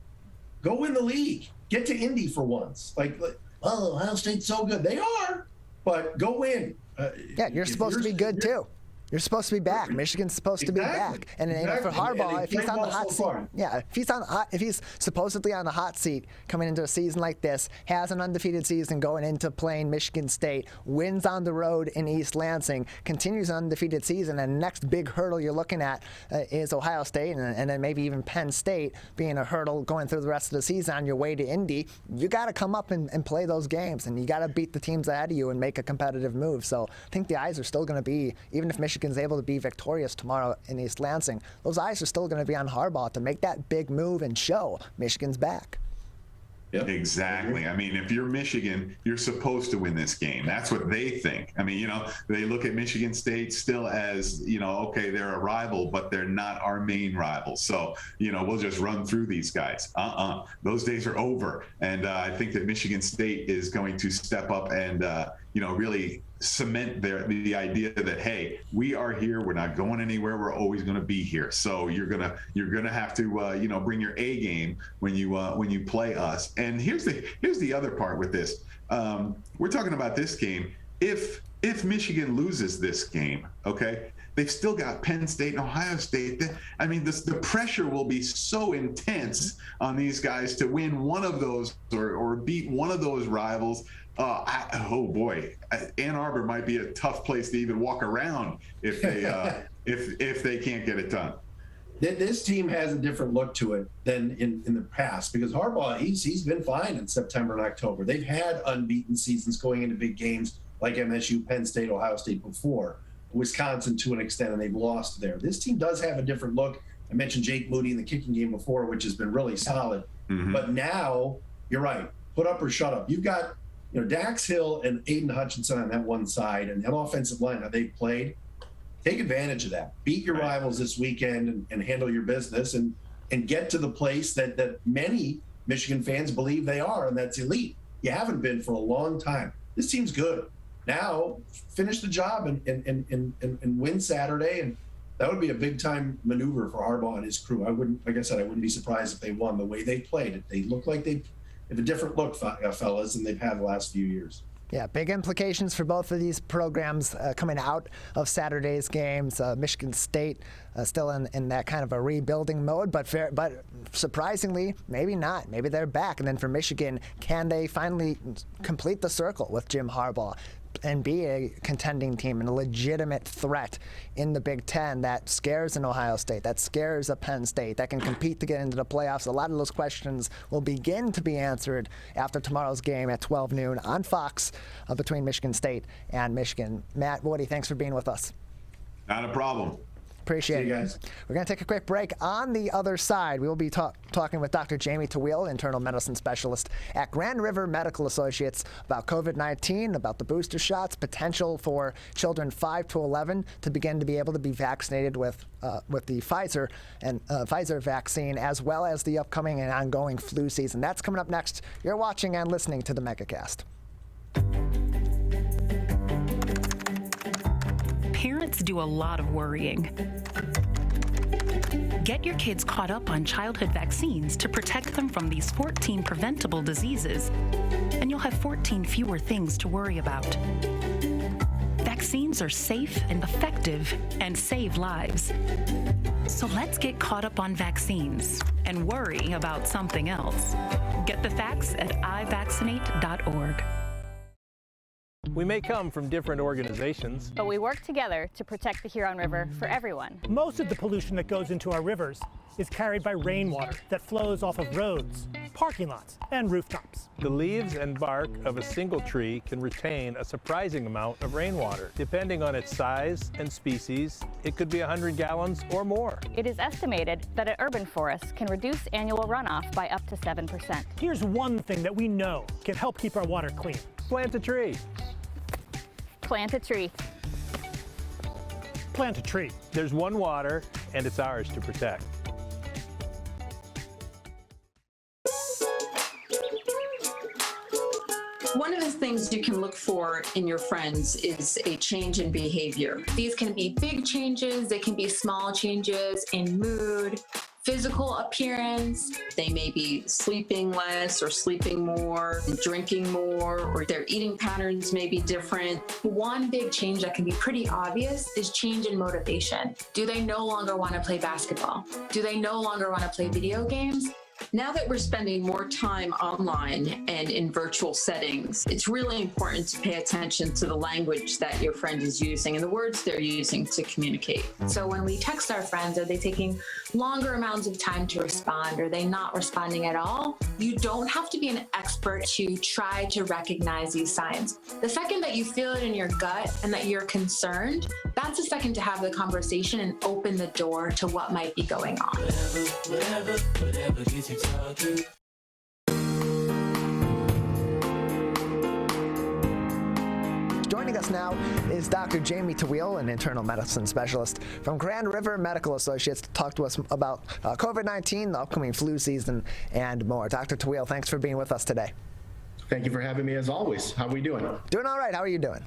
go win the league. Get to Indy for once. Like oh, Ohio State's so good. They are. But go win. Yeah, you're supposed to be good too. You're supposed to be back. Michigan's supposed to be back. And for Harbaugh, if he's on the hot seat, if he's supposedly on the hot seat coming into a season like this, has an undefeated season going into playing Michigan State, wins on the road in East Lansing, continues an undefeated season, and the next big hurdle you're looking at is Ohio State, and then maybe even Penn State being a hurdle going through the rest of the season on your way to Indy. You got to come up and play those games, and you got to beat the teams ahead of you and make a competitive move. So I think the eyes are still going to be, even if Michigan's able to be victorious tomorrow in East Lansing, those eyes are still going to be on Harbaugh to make that big move and show Michigan's back. Yep. Exactly. I mean, if you're Michigan, you're supposed to win this game. That's what they think. I mean, they look at Michigan State still as, okay, they're a rival, but they're not our main rival. So, we'll just run through these guys. Those days are over. And I think that Michigan State is going to step up and, really cement the idea that, hey, we are here, we're not going anywhere, we're always going to be here. So you're gonna have to bring your A game when you play us. And here's the other part with this. We're talking about this game. If Michigan loses this game, okay, they've still got Penn State and Ohio State. I mean, the pressure will be so intense on these guys to win one of those or beat one of those rivals. Oh boy, Ann Arbor might be a tough place to even walk around if they if they can't get it done. This team has a different look to it than in the past, because Harbaugh, he's been fine in September and October. They've had unbeaten seasons going into big games like MSU, Penn State, Ohio State before. Wisconsin to an extent, and they've lost there. This team does have a different look. I mentioned Jake Moody in the kicking game before, which has been really solid. But now, you're right, put up or shut up. You've got, Dax Hill and Aiden Hutchinson on that one side, and that offensive line, how they've played. Take advantage of that. Beat your rivals this weekend and handle your business and get to the place that many Michigan fans believe they are, and that's elite. You haven't been for a long time. This team's good. Now, finish the job and win Saturday, and that would be a big-time maneuver for Harbaugh and his crew. I wouldn't be surprised if they won the way they played it. They look like they have a different look, fellas, than they've had the last few years. Yeah, big implications for both of these programs coming out of Saturday's games. Michigan State still in that kind of a rebuilding mode, but surprisingly, maybe not. Maybe they're back. And then for Michigan, can they finally complete the circle with Jim Harbaugh and be a contending team and a legitimate threat in the Big Ten that scares an Ohio State, that scares a Penn State, that can compete to get into the playoffs? A lot of those questions will begin to be answered after tomorrow's game at 12 noon on Fox between Michigan State and Michigan. Matt, Woody, thanks for being with us. Not a problem. Appreciate it. Guys. We're going to take a quick break. On the other side, we will be talking with Dr. Jamie Tawil, internal medicine specialist at Grand River Medical Associates, about COVID-19, about the booster shots, potential for children 5 to 11 to begin to be able to be vaccinated with the Pfizer vaccine, as well as the upcoming and ongoing flu season. That's coming up next. You're watching and listening to the Megacast. Parents do a lot of worrying. Get your kids caught up on childhood vaccines to protect them from these 14 preventable diseases, and you'll have 14 fewer things to worry about. Vaccines are safe and effective and save lives. So let's get caught up on vaccines and worry about something else. Get the facts at ivaccinate.org. We may come from different organizations, but we work together to protect the Huron River for everyone. Most of the pollution that goes into our rivers is carried by rainwater that flows off of roads, parking lots, and rooftops. The leaves and bark of a single tree can retain a surprising amount of rainwater. Depending on its size and species, it could be 100 gallons or more. It is estimated that an urban forest can reduce annual runoff by up to 7%. Here's one thing that we know can help keep our water clean. Plant a tree. Plant a tree. Plant a tree. There's one water, and it's ours to protect. One of the things you can look for in your friends is a change in behavior. These can be big changes, they can be small changes in mood, physical appearance. They may be sleeping less or sleeping more, drinking more, or their eating patterns may be different. One big change that can be pretty obvious is change in motivation. Do they no longer want to play basketball? Do they no longer want to play video games? Now that we're spending more time online and in virtual settings, it's really important to pay attention to the language that your friend is using and the words they're using to communicate. So when we text our friends, are they taking longer amounts of time to respond? Are they not responding at all? You don't have to be an expert to try to recognize these signs. The second that you feel it in your gut and that you're concerned, that's the second to have the conversation and open the door to what might be going on. Whatever gets you talking. Joining us now is Dr. Jamie Tawil, an internal medicine specialist from Grand River Medical Associates, to talk to us about COVID-19, the upcoming flu season, and more. Dr. Tawil, thanks for being with us today. Thank you for having me as always. How are we doing? Doing all right. How are you doing?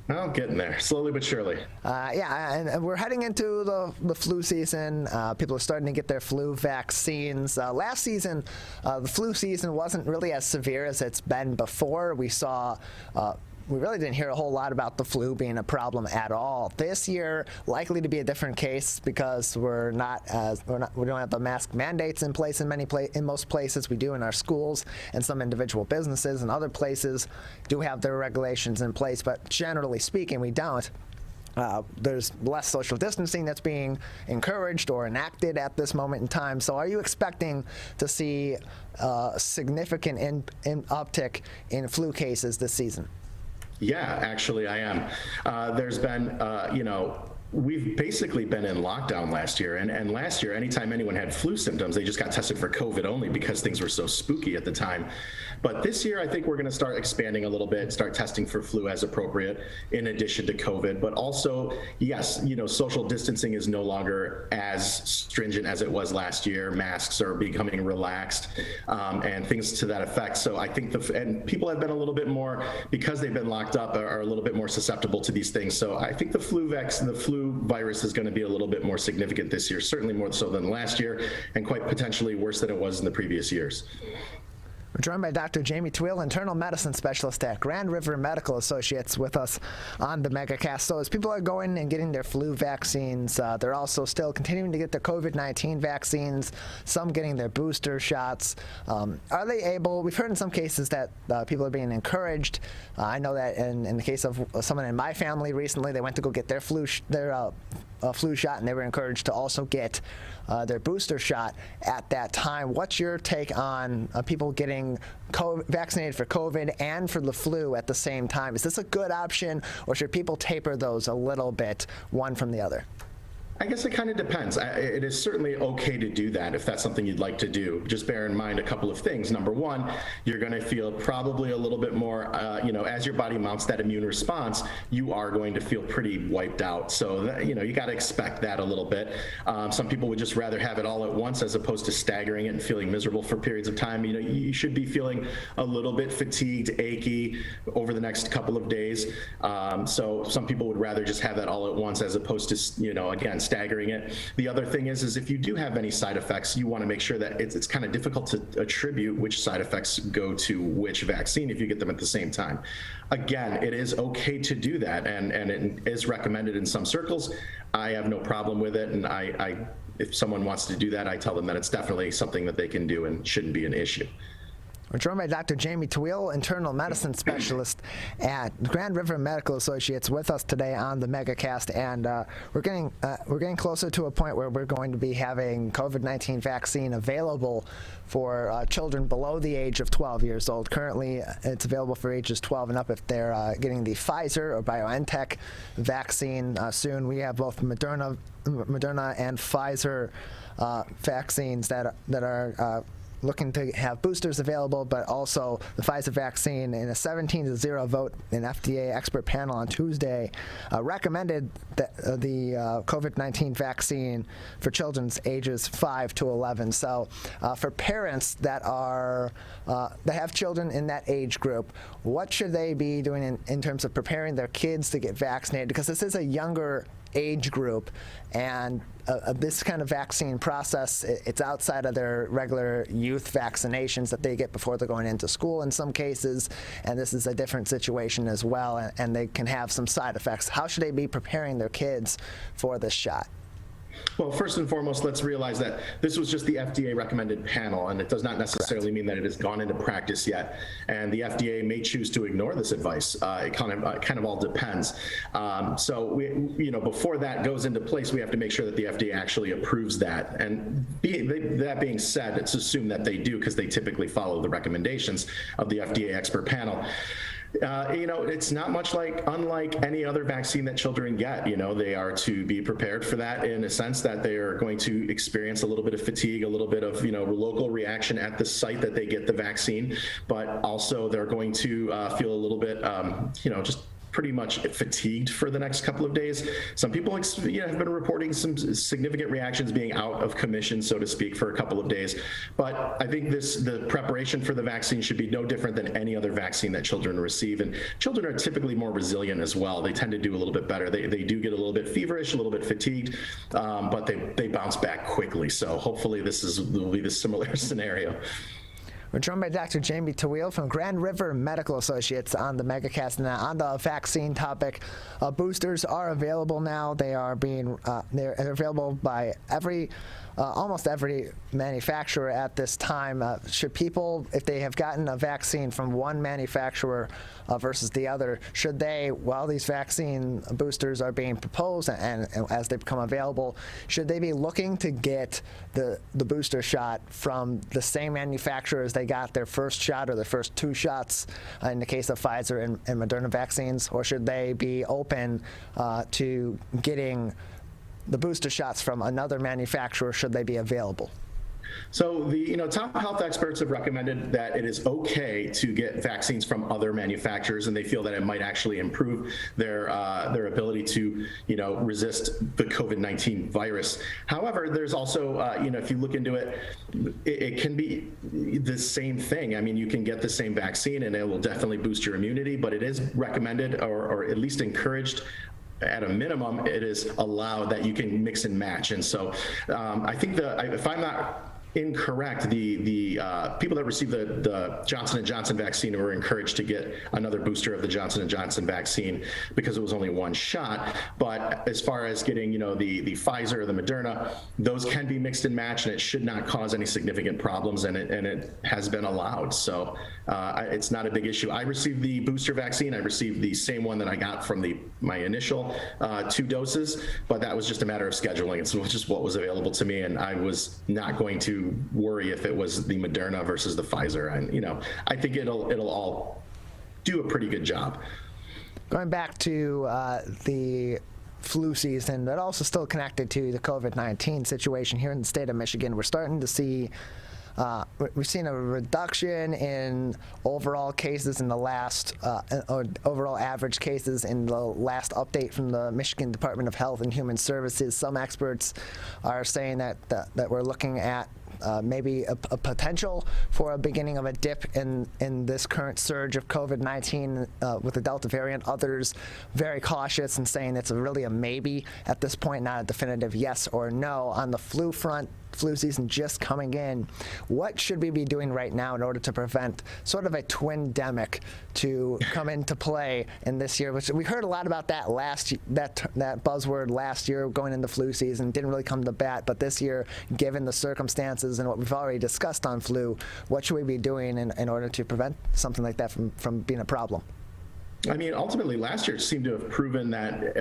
Oh, getting there, slowly but surely. And we're heading into the flu season. People are starting to get their flu vaccines. Last season, the flu season wasn't really as severe as it's been before. We really didn't hear a whole lot about the flu being a problem at all. This year, likely to be a different case because we don't have the mask mandates in place in most places. We do in our schools, and some individual businesses and other places do have their regulations in place, but generally speaking, we don't. There's less social distancing that's being encouraged or enacted at this moment in time. So are you expecting to see a significant uptick in flu cases this season? Yeah, actually I am. There's been, we've basically been in lockdown last year. And last year, anytime anyone had flu symptoms, they just got tested for COVID only because things were so spooky at the time. But this year, I think we're going to start expanding a little bit, start testing for flu as appropriate in addition to COVID. But also, yes, social distancing is no longer as stringent as it was last year. Masks are becoming relaxed and things to that effect. So I think and people have been a little bit more, because they've been locked up, are a little bit more susceptible to these things. So I think the flu virus is going to be a little bit more significant this year, certainly more so than last year, and quite potentially worse than it was in the previous years. We're joined by Dr. Jamie Tweel, internal medicine specialist at Grand River Medical Associates, with us on the Megacast. So as people are going and getting their flu vaccines, they're also still continuing to get their COVID-19 vaccines, some getting their booster shots. Are they able, we've heard in some cases that people are being encouraged. I know that in the case of someone in my family recently, they went to go get their flu shot, and they were encouraged to also get their booster shot at that time. What's your take on people getting vaccinated for COVID and for the flu at the same time? Is this a good option, or should people taper those a little bit, one from the other? I guess it kind of depends. It is certainly okay to do that if that's something you'd like to do. Just bear in mind a couple of things. Number one, you're going to feel probably a little bit more, as your body mounts that immune response, you are going to feel pretty wiped out. So, you got to expect that a little bit. Some people would just rather have it all at once as opposed to staggering it and feeling miserable for periods of time. You should be feeling a little bit fatigued, achy over the next couple of days. So some people would rather just have that all at once as opposed to, again, staggering it. The other thing is if you do have any side effects, you want to make sure that it's kind of difficult to attribute which side effects go to which vaccine if you get them at the same time. Again, it is okay to do that, and it is recommended in some circles. I have no problem with it, and if someone wants to do that, I tell them that it's definitely something that they can do and shouldn't be an issue. We're joined by Dr. Jamie Tweel, internal medicine specialist at Grand River Medical Associates, with us today on the Megacast, and we're getting closer to a point where we're going to be having COVID-19 vaccine available for children below the age of 12 years old. Currently, it's available for ages 12 and up if they're getting the Pfizer or BioNTech vaccine. Soon, we have both Moderna and Pfizer vaccines that are looking to have boosters available, but also the Pfizer vaccine, in a 17-0 vote, an FDA expert panel on Tuesday recommended that the COVID-19 vaccine for children's ages 5 to 11. So for parents that have children in that age group, what should they be doing in terms of preparing their kids to get vaccinated? Because this is a younger age group, and this kind of vaccine process, it's outside of their regular youth vaccinations that they get before they're going into school in some cases, and this is a different situation as well, and they can have some side effects. How should they be preparing their kids for this shot? Well, first and foremost, let's realize that this was just the FDA recommended panel, and it does not necessarily mean that it has gone into practice yet. And the FDA may choose to ignore this advice. It kind of all depends. So before that goes into place, we have to make sure that the FDA actually approves that. And that being said, it's assumed that they do, because they typically follow the recommendations of the FDA expert panel. It's not much unlike any other vaccine that children get. They are to be prepared for that, in a sense that they are going to experience a little bit of fatigue, a little bit of, local reaction at the site that they get the vaccine, but also they're going to feel a little bit, just pretty much fatigued for the next couple of days. Some people have been reporting some significant reactions, being out of commission, so to speak, for a couple of days. But I think the preparation for the vaccine should be no different than any other vaccine that children receive. And children are typically more resilient as well. They tend to do a little bit better. They do get a little bit feverish, a little bit fatigued, but they bounce back quickly. So hopefully will be the similar scenario. We're joined by Dr. Jamie Tweel from Grand River Medical Associates on the Megacast. And on the vaccine topic, boosters are available now. They are they're available by every almost every manufacturer at this time. Should people, if they have gotten a vaccine from one manufacturer versus the other, should they, while these vaccine boosters are being proposed and as they become available, should they be looking to get the booster shot from the same manufacturer as they got their first shot or their first 2 shots in the case of Pfizer and Moderna vaccines, or should they be open to getting the booster shots from another manufacturer should they be available? So the top health experts have recommended that it is okay to get vaccines from other manufacturers, and they feel that it might actually improve their ability to resist the COVID-19 virus. However, there's also if you look into it, it can be the same thing. I mean, you can get the same vaccine and it will definitely boost your immunity, but it is recommended or at least encouraged. At a minimum, it is allowed that you can mix and match. And so I think if I'm not incorrect, the people that received the Johnson & Johnson vaccine were encouraged to get another booster of the Johnson & Johnson vaccine because it was only 1 shot. But as far as getting, the Pfizer or the Moderna, those can be mixed and matched, and it should not cause any significant problems, and it has been allowed. So it's not a big issue. I received the booster vaccine. I received the same one that I got from my initial 2 doses, but that was just a matter of scheduling. It's just what was available to me, and I was not going to worry if it was the Moderna versus the Pfizer. And I think it'll all do a pretty good job. Going back to the flu season, but also still connected to the COVID-19 situation here in the state of Michigan, we're starting to see we've seen a reduction in overall cases in the last, overall average cases in the last update from the Michigan Department of Health and Human Services. Some experts are saying that we're looking at maybe a potential for a beginning of a dip in this current surge of COVID-19 with the Delta variant. Others very cautious and saying it's really a maybe at this point, not a definitive yes or no. On the flu front, flu season just coming in, what should we be doing right now in order to prevent sort of a twin-demic to come into play in this year? Which we heard a lot about that that buzzword last year going into flu season, didn't really come to bat. But this year, given the circumstances and what we've already discussed on flu, what should we be doing in order to prevent something like that from being a problem? I mean, ultimately, last year seemed to have proven that,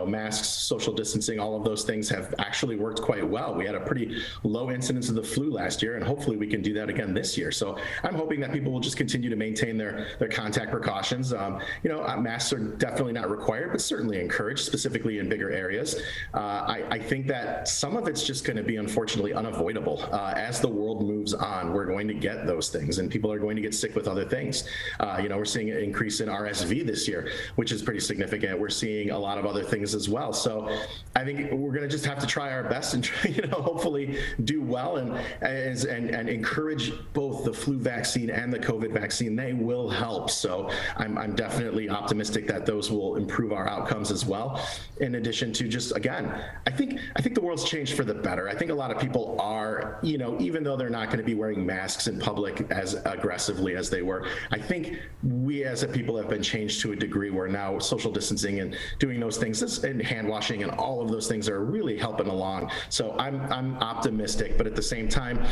masks, social distancing, all of those things have actually worked quite well. We had a pretty low incidence of the flu last year, and hopefully we can do that again this year. So I'm hoping that people will just continue to maintain their contact precautions. Masks are definitely not required, but certainly encouraged, specifically in bigger areas. I think that some of it's just going to be, unfortunately, unavoidable. As the world moves on, we're going to get those things, and people are going to get sick with other things. We're seeing an increase in RSV this year, which is pretty significant. We're seeing a lot of other things as well. So I think we're going to just have to try our best and hopefully do well and encourage both the flu vaccine and the COVID vaccine. They will help. So I'm definitely optimistic that those will improve our outcomes as well. In addition to just, again, I think the world's changed for the better. I think a lot of people are, even though they're not going to be wearing masks in public as aggressively as they were, I think we as a people have been changed to a degree where now social distancing and doing those things and hand washing and all of those things are really helping along. So I'm optimistic, but at the same time,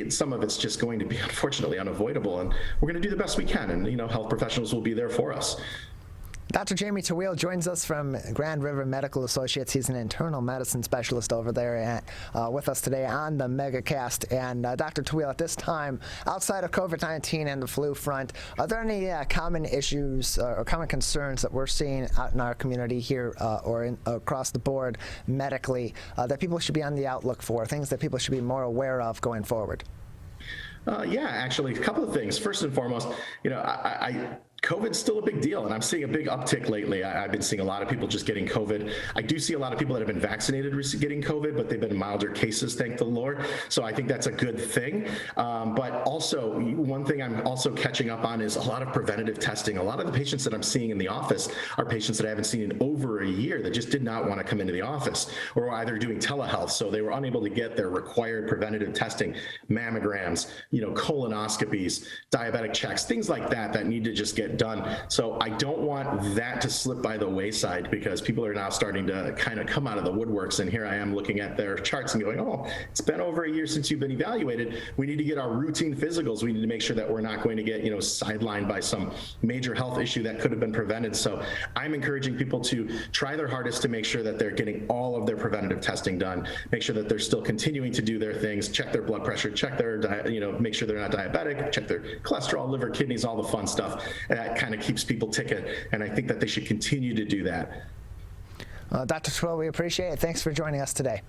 some of it's just going to be unfortunately unavoidable, and we're going to do the best we can, and health professionals will be there for us. Dr. Jamie Tawil joins us from Grand River Medical Associates. He's an internal medicine specialist over there with us today on the Megacast. And Dr. Tawil, at this time, outside of COVID-19 and the flu front, are there any common issues or common concerns that we're seeing out in our community here or across the board medically that people should be on the outlook for, things that people should be more aware of going forward? Yeah, actually, a couple of things. First and foremost, COVID's still a big deal, and I'm seeing a big uptick lately. I've been seeing a lot of people just getting COVID. I do see a lot of people that have been vaccinated getting COVID, but they've been milder cases, thank the Lord. So I think that's a good thing. But also, one thing I'm also catching up on is a lot of preventative testing. A lot of the patients that I'm seeing in the office are patients that I haven't seen in over a year that just did not want to come into the office, or either doing telehealth, so they were unable to get their required preventative testing, mammograms, colonoscopies, diabetic checks, things like that need to just get get done. So I don't want that to slip by the wayside, because people are now starting to kind of come out of the woodworks. And here I am looking at their charts and going, oh, it's been over a year since you've been evaluated. We need to get our routine physicals. We need to make sure that we're not going to get, sidelined by some major health issue that could have been prevented. So I'm encouraging people to try their hardest to make sure that they're getting all of their preventative testing done, make sure that they're still continuing to do their things, check their blood pressure, check their diet, make sure they're not diabetic, check their cholesterol, liver, kidneys, all the fun stuff. And that kind of keeps people ticking. And I think that they should continue to do that. Dr. Twill, we appreciate it. Thanks for joining us today.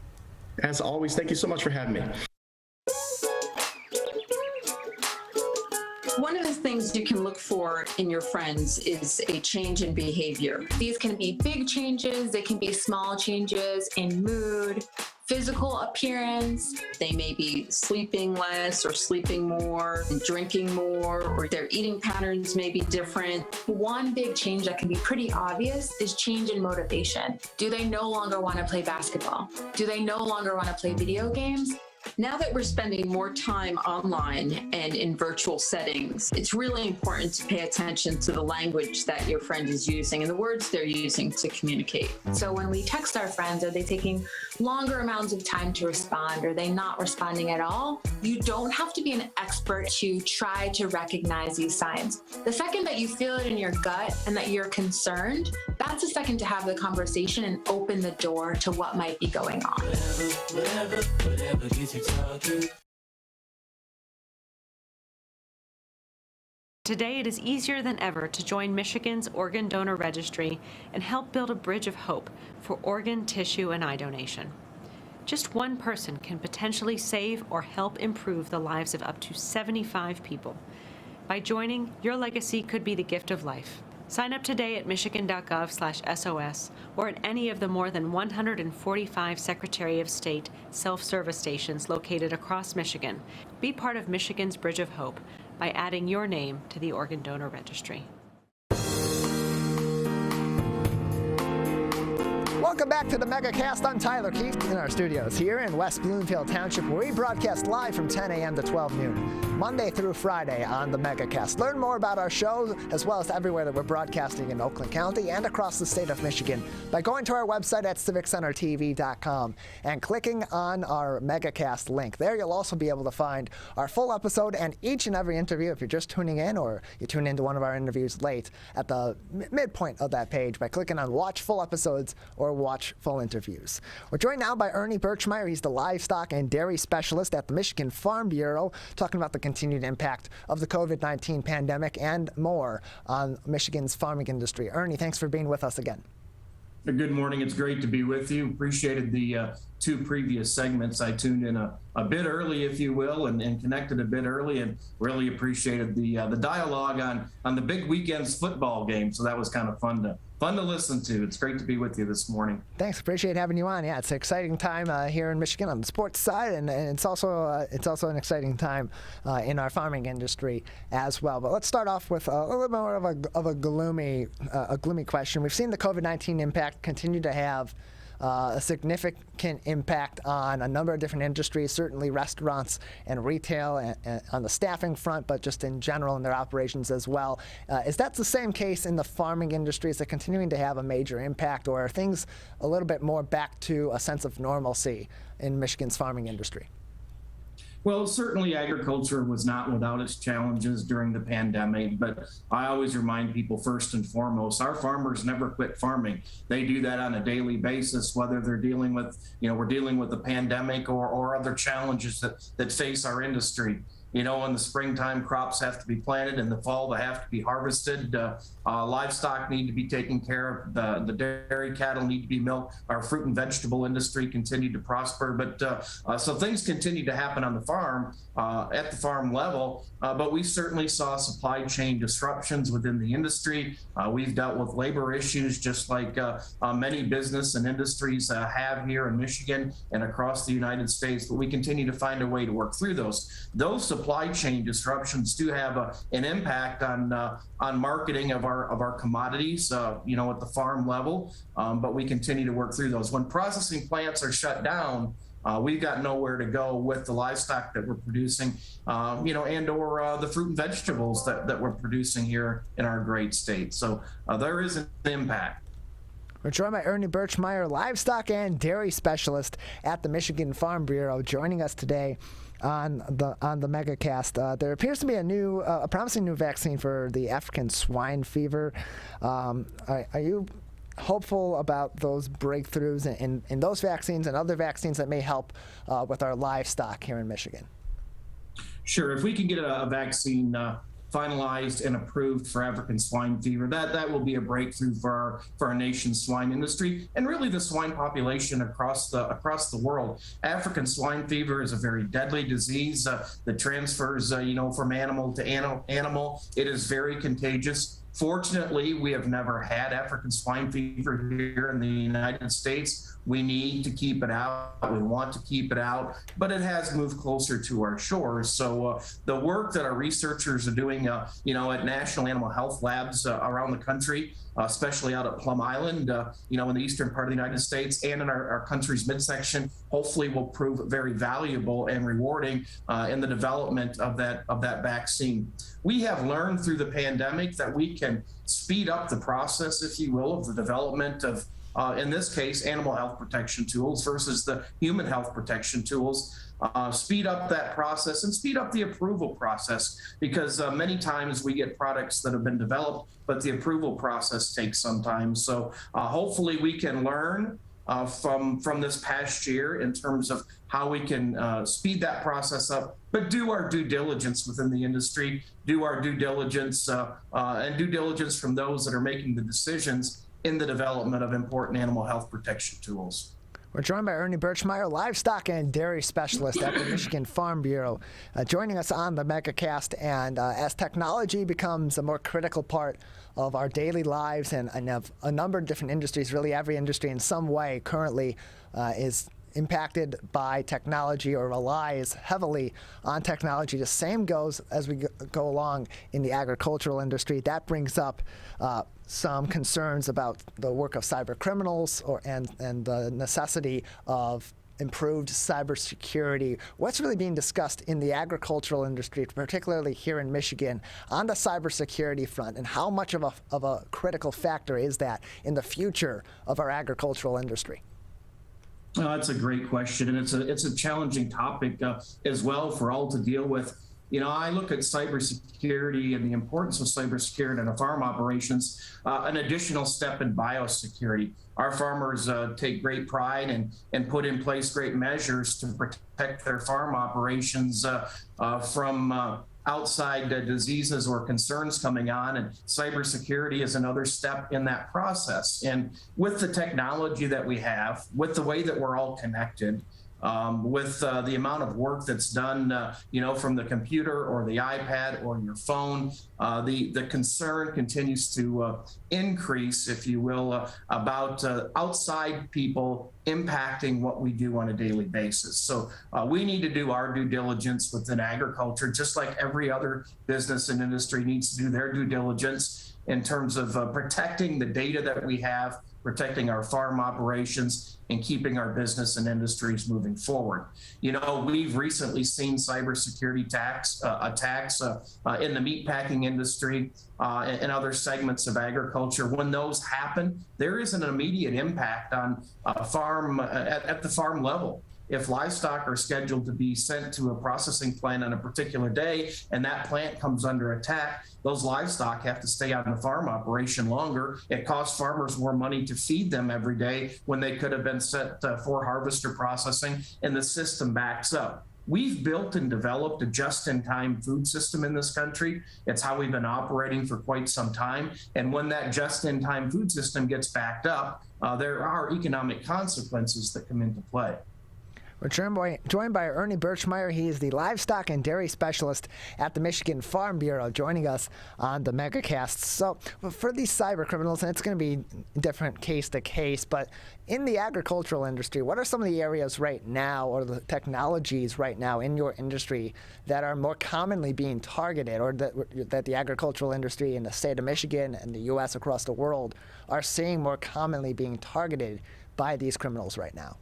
As always, thank you so much for having me. One of the things you can look for in your friends is a change in behavior. These can be big changes, they can be small changes in mood, physical appearance. They may be sleeping less or sleeping more, drinking more, or their eating patterns may be different. One big change that can be pretty obvious is change in motivation. Do they no longer want to play basketball? Do they no longer want to play video games? Now that we're spending more time online and in virtual settings, it's really important to pay attention to the language that your friend is using and the words they're using to communicate. So when we text our friends, are they taking longer amounts of time to respond? Are they not responding at all? You don't have to be an expert to try to recognize these signs. The second that you feel it in your gut and that you're concerned, that's the second to have the conversation and open the door to what might be going on. Whatever gets you talking. Today, it is easier than ever to join Michigan's Organ Donor Registry and help build a bridge of hope for organ, tissue, and eye donation. Just one person can potentially save or help improve the lives of up to 75 people. By joining, your legacy could be the gift of life. Sign up today at michigan.gov/SOS or at any of the more than 145 Secretary of State self-service stations located across Michigan. Be part of Michigan's Bridge of Hope by adding your name to the Organ Donor Registry. Welcome back to the Megacast. I'm Tyler Keefe in our studios here in West Bloomfield Township, where we broadcast live from 10 a.m. to 12 noon, Monday through Friday on the Megacast. Learn more about our show, as well as everywhere that we're broadcasting in Oakland County and across the state of Michigan, by going to our website at civiccentertv.com and clicking on our Megacast link. There you'll also be able to find our full episode and each and every interview if you're just tuning in or you tune into one of our interviews late at the midpoint of that page by clicking on Watch Full Episodes or Watch Full Interviews. We're joined now by Ernie Birchmeier. He's the livestock and dairy specialist at the Michigan Farm Bureau, talking about the continued impact of the COVID-19 pandemic and more on Michigan's farming industry. Ernie, thanks for being with us again. Good morning. It's great to be with you. Appreciated the two previous segments. I tuned in a bit early, if you will, and connected a bit early, and really appreciated the dialogue on the big weekend's football game. So that was kind of fun to listen to. It's great to be with you this morning. Thanks. Appreciate having you on. Yeah, it's an exciting time here in Michigan on the sports side, and it's also an exciting time in our farming industry as well. But let's start off with a little bit more of a gloomy question. We've seen the COVID-19 impact continue to have a significant impact on a number of different industries, certainly restaurants and retail and on the staffing front, but just in general in their operations as well. Is that the same case in the farming industry? Is it continuing to have a major impact, or are things a little bit more back to a sense of normalcy in Michigan's farming industry? Well, certainly agriculture was not without its challenges during the pandemic, but I always remind people first and foremost, our farmers never quit farming. They do that on a daily basis, whether they're dealing with, we're dealing with the pandemic or other challenges that face our industry. In the springtime, crops have to be planted. In the fall, they have to be harvested. Livestock need to be taken care of. The dairy cattle need to be milked. Our fruit and vegetable industry continue to prosper. But so things continue to happen on the farm, at the farm level. But we certainly saw supply chain disruptions within the industry. We've dealt with labor issues just like many business and industries have here in Michigan and across the United States. But we continue to find a way to work through those. Those supply chain disruptions do have an impact on marketing of our commodities, at the farm level. But we continue to work through those. When processing plants are shut down, we've got nowhere to go with the livestock that we're producing, and/or the fruit and vegetables that we're producing here in our great state. So there is an impact. We're joined by Ernie Birchmeier, livestock and dairy specialist at the Michigan Farm Bureau, joining us today on the Megacast. There appears to be a promising new vaccine for the African swine fever. Are you hopeful about those breakthroughs in those vaccines and other vaccines that may help with our livestock here in Michigan? Sure. If we can get a vaccine finalized and approved for African swine fever, that will be a breakthrough for our nation's swine industry and really the swine population across the world. African swine fever is a very deadly disease that transfers from animal to animal. It is very contagious. Fortunately, we have never had African swine fever here in the United States. We need to keep it out. We want to keep it out, but it has moved closer to our shores. So the work that our researchers are doing, at national animal health labs around the country, especially out at Plum Island, in the eastern part of the United States and in our country's midsection, hopefully will prove very valuable and rewarding in the development of that vaccine. We have learned through the pandemic that we can speed up the process, if you will, of the development of, in this case, animal health protection tools versus the human health protection tools. Speed up that process and speed up the approval process, because many times we get products that have been developed, but the approval process takes some time. So hopefully we can learn from this past year in terms of how we can speed that process up, but do our due diligence within the industry, do our due diligence and due diligence from those that are making the decisions in the development of important animal health protection tools. We're joined by Ernie Birchmeier, livestock and dairy specialist at the Michigan Farm Bureau, joining us on the Megacast. And as technology becomes a more critical part of our daily lives and of a number of different industries, really every industry in some way currently is impacted by technology or relies heavily on technology. The same goes as we go along in the agricultural industry. That brings up some concerns about the work of cyber criminals and the necessity of improved cybersecurity. What's really being discussed in the agricultural industry, particularly here in Michigan, on the cybersecurity front, and how much of a critical factor is that in the future of our agricultural industry? Oh, that's a great question, and it's a challenging topic as well for all to deal with. I look at cybersecurity and the importance of cybersecurity in our farm operations, an additional step in biosecurity. Our farmers take great pride and put in place great measures to protect their farm operations from outside diseases or concerns coming on, and cybersecurity is another step in that process. And with the technology that we have, with the way that we're all connected, with the amount of work that's done, from the computer or the iPad or your phone, the concern continues to increase, if you will, about outside people impacting what we do on a daily basis. So we need to do our due diligence within agriculture, just like every other business and industry needs to do their due diligence in terms of protecting the data that we have, protecting our farm operations, and keeping our business and industries moving forward. We've recently seen cybersecurity attacks in the meatpacking industry and other segments of agriculture. When those happen, there is an immediate impact on a farm at the farm level. If livestock are scheduled to be sent to a processing plant on a particular day and that plant comes under attack, those livestock have to stay on the farm operation longer. It costs farmers more money to feed them every day when they could have been sent for harvest or processing, and the system backs up. We've built and developed a just-in-time food system in this country. It's how we've been operating for quite some time. And when that just-in-time food system gets backed up, there are economic consequences that come into play. We're joined by Ernie Birchmeier. He is the livestock and dairy specialist at the Michigan Farm Bureau, joining us on the Megacast. So for these cyber criminals, and it's going to be different case to case, but in the agricultural industry, what are some of the areas right now, or the technologies right now in your industry that are more commonly being targeted, or that the agricultural industry in the state of Michigan and the U.S. across the world are seeing more commonly being targeted by these criminals right now?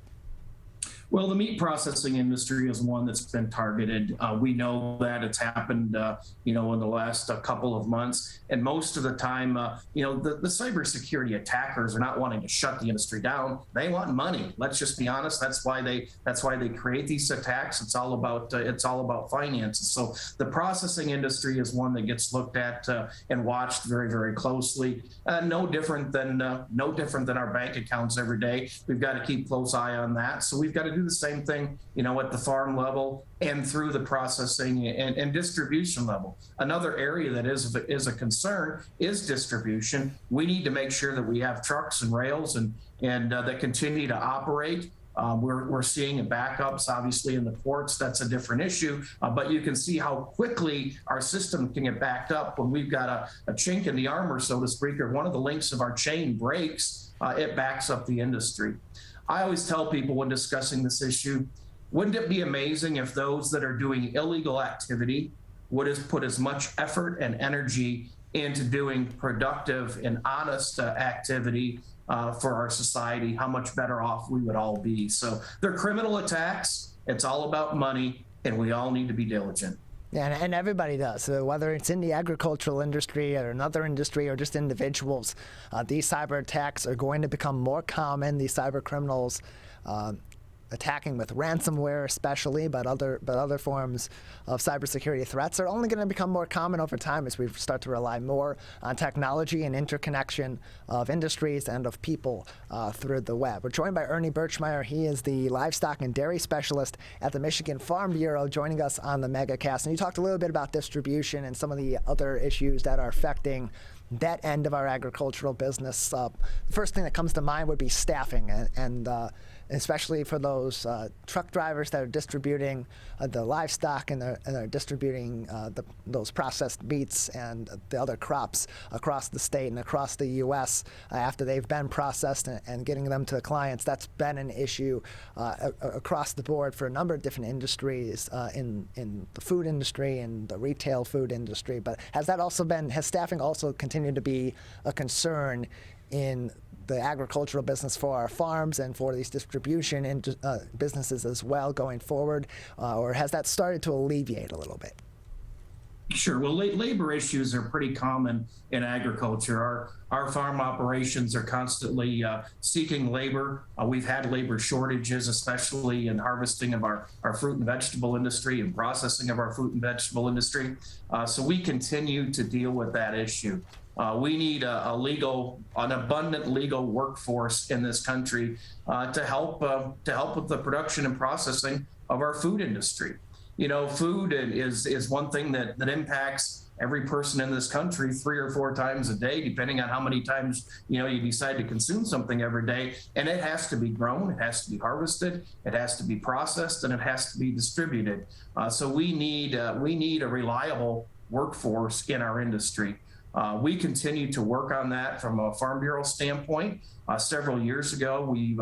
Well, the meat processing industry is one that's been targeted. We know that it's happened, in the last couple of months. And most of the time, the cybersecurity attackers are not wanting to shut the industry down. They want money. Let's just be honest. That's why they create these attacks. It's all about finances. So the processing industry is one that gets looked at and watched very, very closely. No different than our bank accounts every day. We've got to keep close eye on that. So we've got to do the same thing, at the farm level and through the processing and distribution level. Another area that is a concern is distribution. We need to make sure that we have trucks and rails and that continue to operate. We're seeing backups, obviously, in the ports. That's a different issue. But you can see how quickly our system can get backed up when we've got a chink in the armor, so to speak, or one of the links of our chain breaks. It backs up the industry. I always tell people when discussing this issue, wouldn't it be amazing if those that are doing illegal activity would have put as much effort and energy into doing productive and honest activity for our society, how much better off we would all be. So they're criminal attacks. It's all about money, and we all need to be diligent. Yeah, and everybody does. So whether it's in the agricultural industry or another industry or just individuals, these cyber attacks are going to become more common. These cyber criminals attacking with ransomware especially, but other forms of cybersecurity threats are only going to become more common over time as we start to rely more on technology and interconnection of industries and of people through the web. We're joined by Ernie Birchmeier. He is the livestock and dairy specialist at the Michigan Farm Bureau, joining us on the Megacast. And you talked a little bit about distribution and some of the other issues that are affecting that end of our agricultural business. The first thing that comes to mind would be staffing, and especially for those truck drivers that are distributing the livestock and they're distributing those processed meats and the other crops across the state and across the U.S. After they've been processed and getting them to the clients. That's been an issue across the board for a number of different industries in the food industry and the retail food industry. But has staffing also continued to be a concern in the agricultural business for our farms and for these distribution businesses as well going forward, or has that started to alleviate a little bit? Sure. Well, labor issues are pretty common in agriculture. Our farm operations are constantly seeking labor. We've had labor shortages, especially in harvesting of our fruit and vegetable industry and processing of our fruit and vegetable industry. So we continue to deal with that issue. We need an abundant legal workforce in this country to help with the production and processing of our food industry. Food is one thing that impacts every person in this country 3 or 4 times a day, depending on how many times you decide to consume something every day. And it has to be grown, it has to be harvested, it has to be processed, and it has to be distributed. So we need a reliable workforce in our industry. We continue to work on that from a Farm Bureau standpoint. Several years ago, we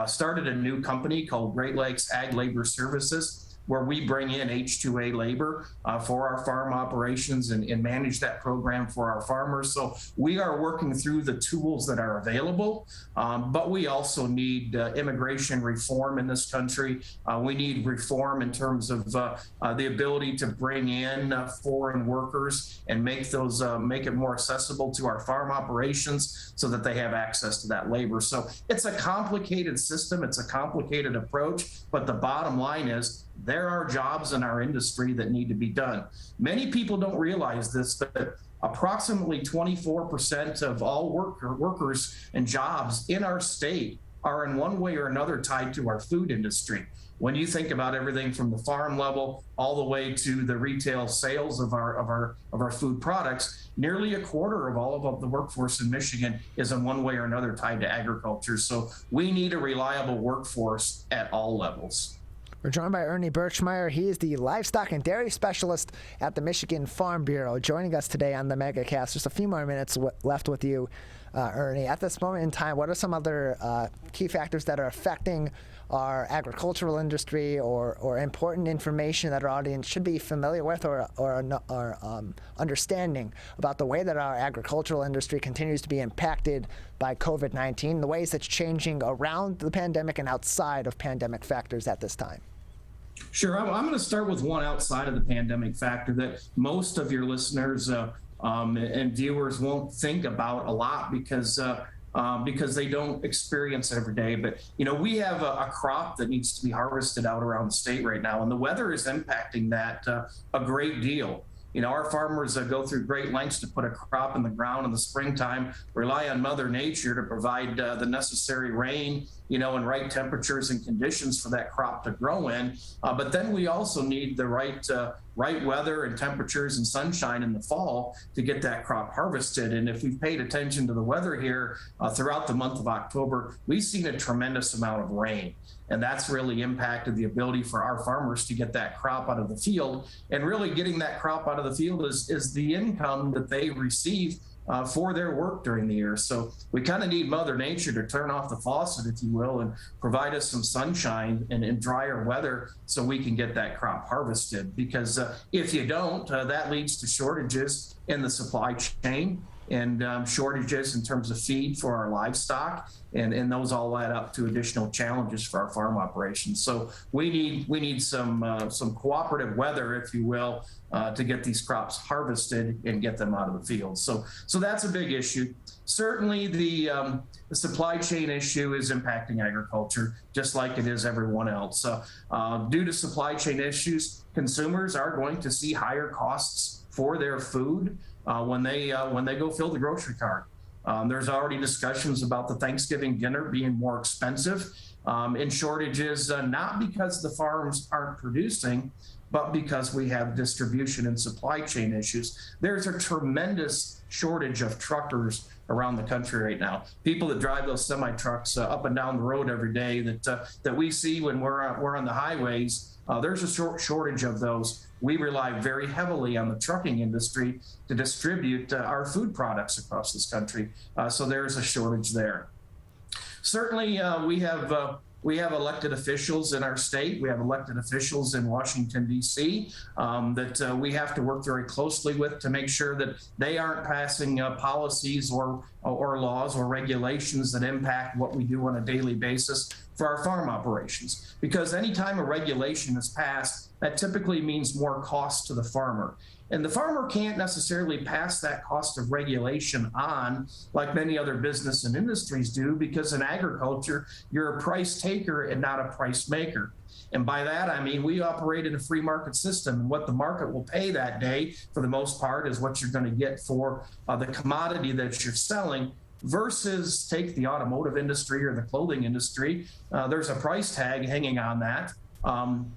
started a new company called Great Lakes Ag Labor Services, where we bring in H-2A labor for our farm operations and manage that program for our farmers. So we are working through the tools that are available, but we also need immigration reform in this country. We need reform in terms of the ability to bring in foreign workers and make it more accessible to our farm operations so that they have access to that labor. So it's a complicated system, it's a complicated approach, but the bottom line is there are jobs in our industry that need to be done. Many people don't realize this, but approximately 24% of all workers and jobs in our state are in one way or another tied to our food industry. When you think about everything from the farm level all the way to the retail sales of our food products, nearly a quarter of all of the workforce in Michigan is in one way or another tied to agriculture. So we need a reliable workforce at all levels. We're joined by Ernie Birchmeier. He is the livestock and dairy specialist at the Michigan Farm Bureau, joining us today on the Megacast. Just a few more minutes left with you. Ernie, at this moment in time, what are some other key factors that are affecting our agricultural industry or important information that our audience should be familiar with or understanding about the way that our agricultural industry continues to be impacted by COVID-19, the ways it's changing around the pandemic and outside of pandemic factors at this time? Sure. I'm going to start with one outside of the pandemic factor that most of your listeners and viewers won't think about a lot because they don't experience it every day. But, we have a crop that needs to be harvested out around the state right now, and the weather is impacting that a great deal. Our farmers go through great lengths to put a crop in the ground in the springtime, rely on Mother Nature to provide the necessary rain, and right temperatures and conditions for that crop to grow in. But then we also need the right weather and temperatures and sunshine in the fall to get that crop harvested. And if we've paid attention to the weather here throughout the month of October, we've seen a tremendous amount of rain. And that's really impacted the ability for our farmers to get that crop out of the field. And really getting that crop out of the field is the income that they receive for their work during the year. So we kind of need Mother Nature to turn off the faucet, if you will, and provide us some sunshine and drier weather so we can get that crop harvested. Because if you don't, that leads to shortages in the supply chain and shortages in terms of feed for our livestock. And those all add up to additional challenges for our farm operations. So we need some cooperative weather, if you will, to get these crops harvested and get them out of the field. So that's a big issue. Certainly the supply chain issue is impacting agriculture, just like it is everyone else. Due to supply chain issues, consumers are going to see higher costs for their food when they go fill the grocery cart. There's already discussions about the Thanksgiving dinner being more expensive and shortages, not because the farms aren't producing, but because we have distribution and supply chain issues. There's a tremendous shortage of truckers around the country right now. People that drive those semi trucks up and down the road every day that we see when we're on the highways. There's a shortage of those. We rely very heavily on the trucking industry to distribute our food products across this country. So there's a shortage there. Certainly, we have elected officials in our state. We have elected officials in Washington, D.C. That we have to work very closely with to make sure that they aren't passing policies or laws or regulations that impact what we do on a daily basis for our farm operations. Because anytime a regulation is passed, that typically means more cost to the farmer. And the farmer can't necessarily pass that cost of regulation on like many other business and industries do, because in agriculture, you're a price taker and not a price maker. And by that, I mean, we operate in a free market system, and what the market will pay that day, for the most part, is what you're going to get for the commodity that you're selling. Versus take the automotive industry or the clothing industry, there's a price tag hanging on that.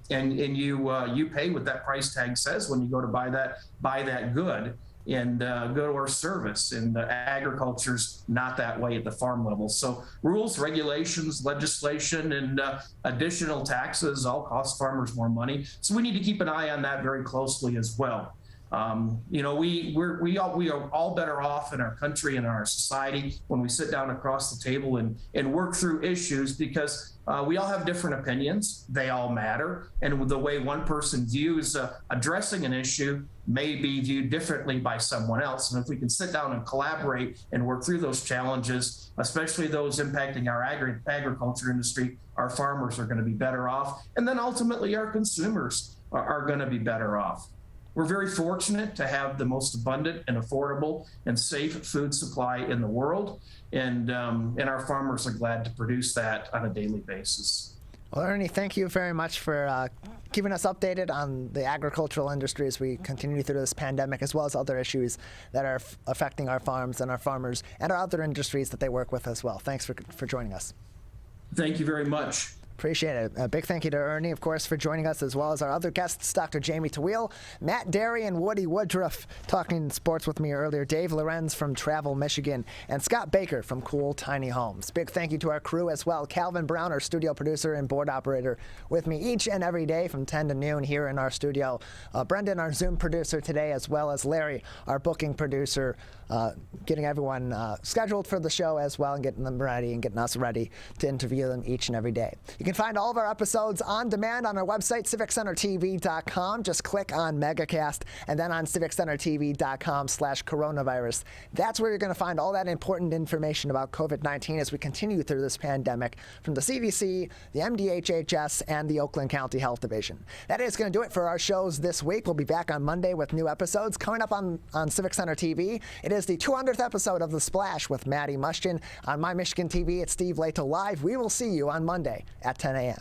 And you pay what that price tag says when you go to buy that good and go to our service. And agriculture's not that way at the farm level. So rules, regulations, legislation, and additional taxes all cost farmers more money. So we need to keep an eye on that very closely as well. We are all better off in our country and our society when we sit down across the table and work through issues, because we all have different opinions. They all matter. And the way one person views addressing an issue may be viewed differently by someone else. And if we can sit down and collaborate and work through those challenges, especially those impacting our agriculture industry, our farmers are going to be better off. And then ultimately our consumers are going to be better off. We're very fortunate to have the most abundant and affordable and safe food supply in the world, and our farmers are glad to produce that on a daily basis. Well, Ernie, thank you very much for keeping us updated on the agricultural industry as we continue through this pandemic, as well as other issues that are affecting our farms and our farmers and our other industries that they work with as well. Thanks for joining us. Thank you very much. Appreciate it. A big thank you to Ernie, of course, for joining us, as well as our other guests, Dr. Jamie Tawil, Matt Dery, and Woody Woodriffe, talking sports with me earlier, Dave Lorenz from Travel, Michigan, and Scott Baker from Cool Tiny Homes. Big thank you to our crew as well. Calvin Brown, our studio producer and board operator, with me each and every day from 10 to noon here in our studio. Brendan, our Zoom producer today, as well as Larry, our booking producer getting everyone scheduled for the show as well and getting them ready and getting us ready to interview them each and every day. You can find all of our episodes on demand on our website, civiccentertv.com. Just click on Megacast and then on civiccentertv.com/coronavirus. That's where you're going to find all that important information about COVID-19 as we continue through this pandemic from the CDC, the MDHHS, and the Oakland County Health Division. That is going to do it for our shows this week. We'll be back on Monday with new episodes. Coming up on Civic Center TV, it is the 200th episode of The Splash with Maddie Mushkin. On My Michigan TV, it's Steve Lato Live. We will see you on Monday at 10 a.m.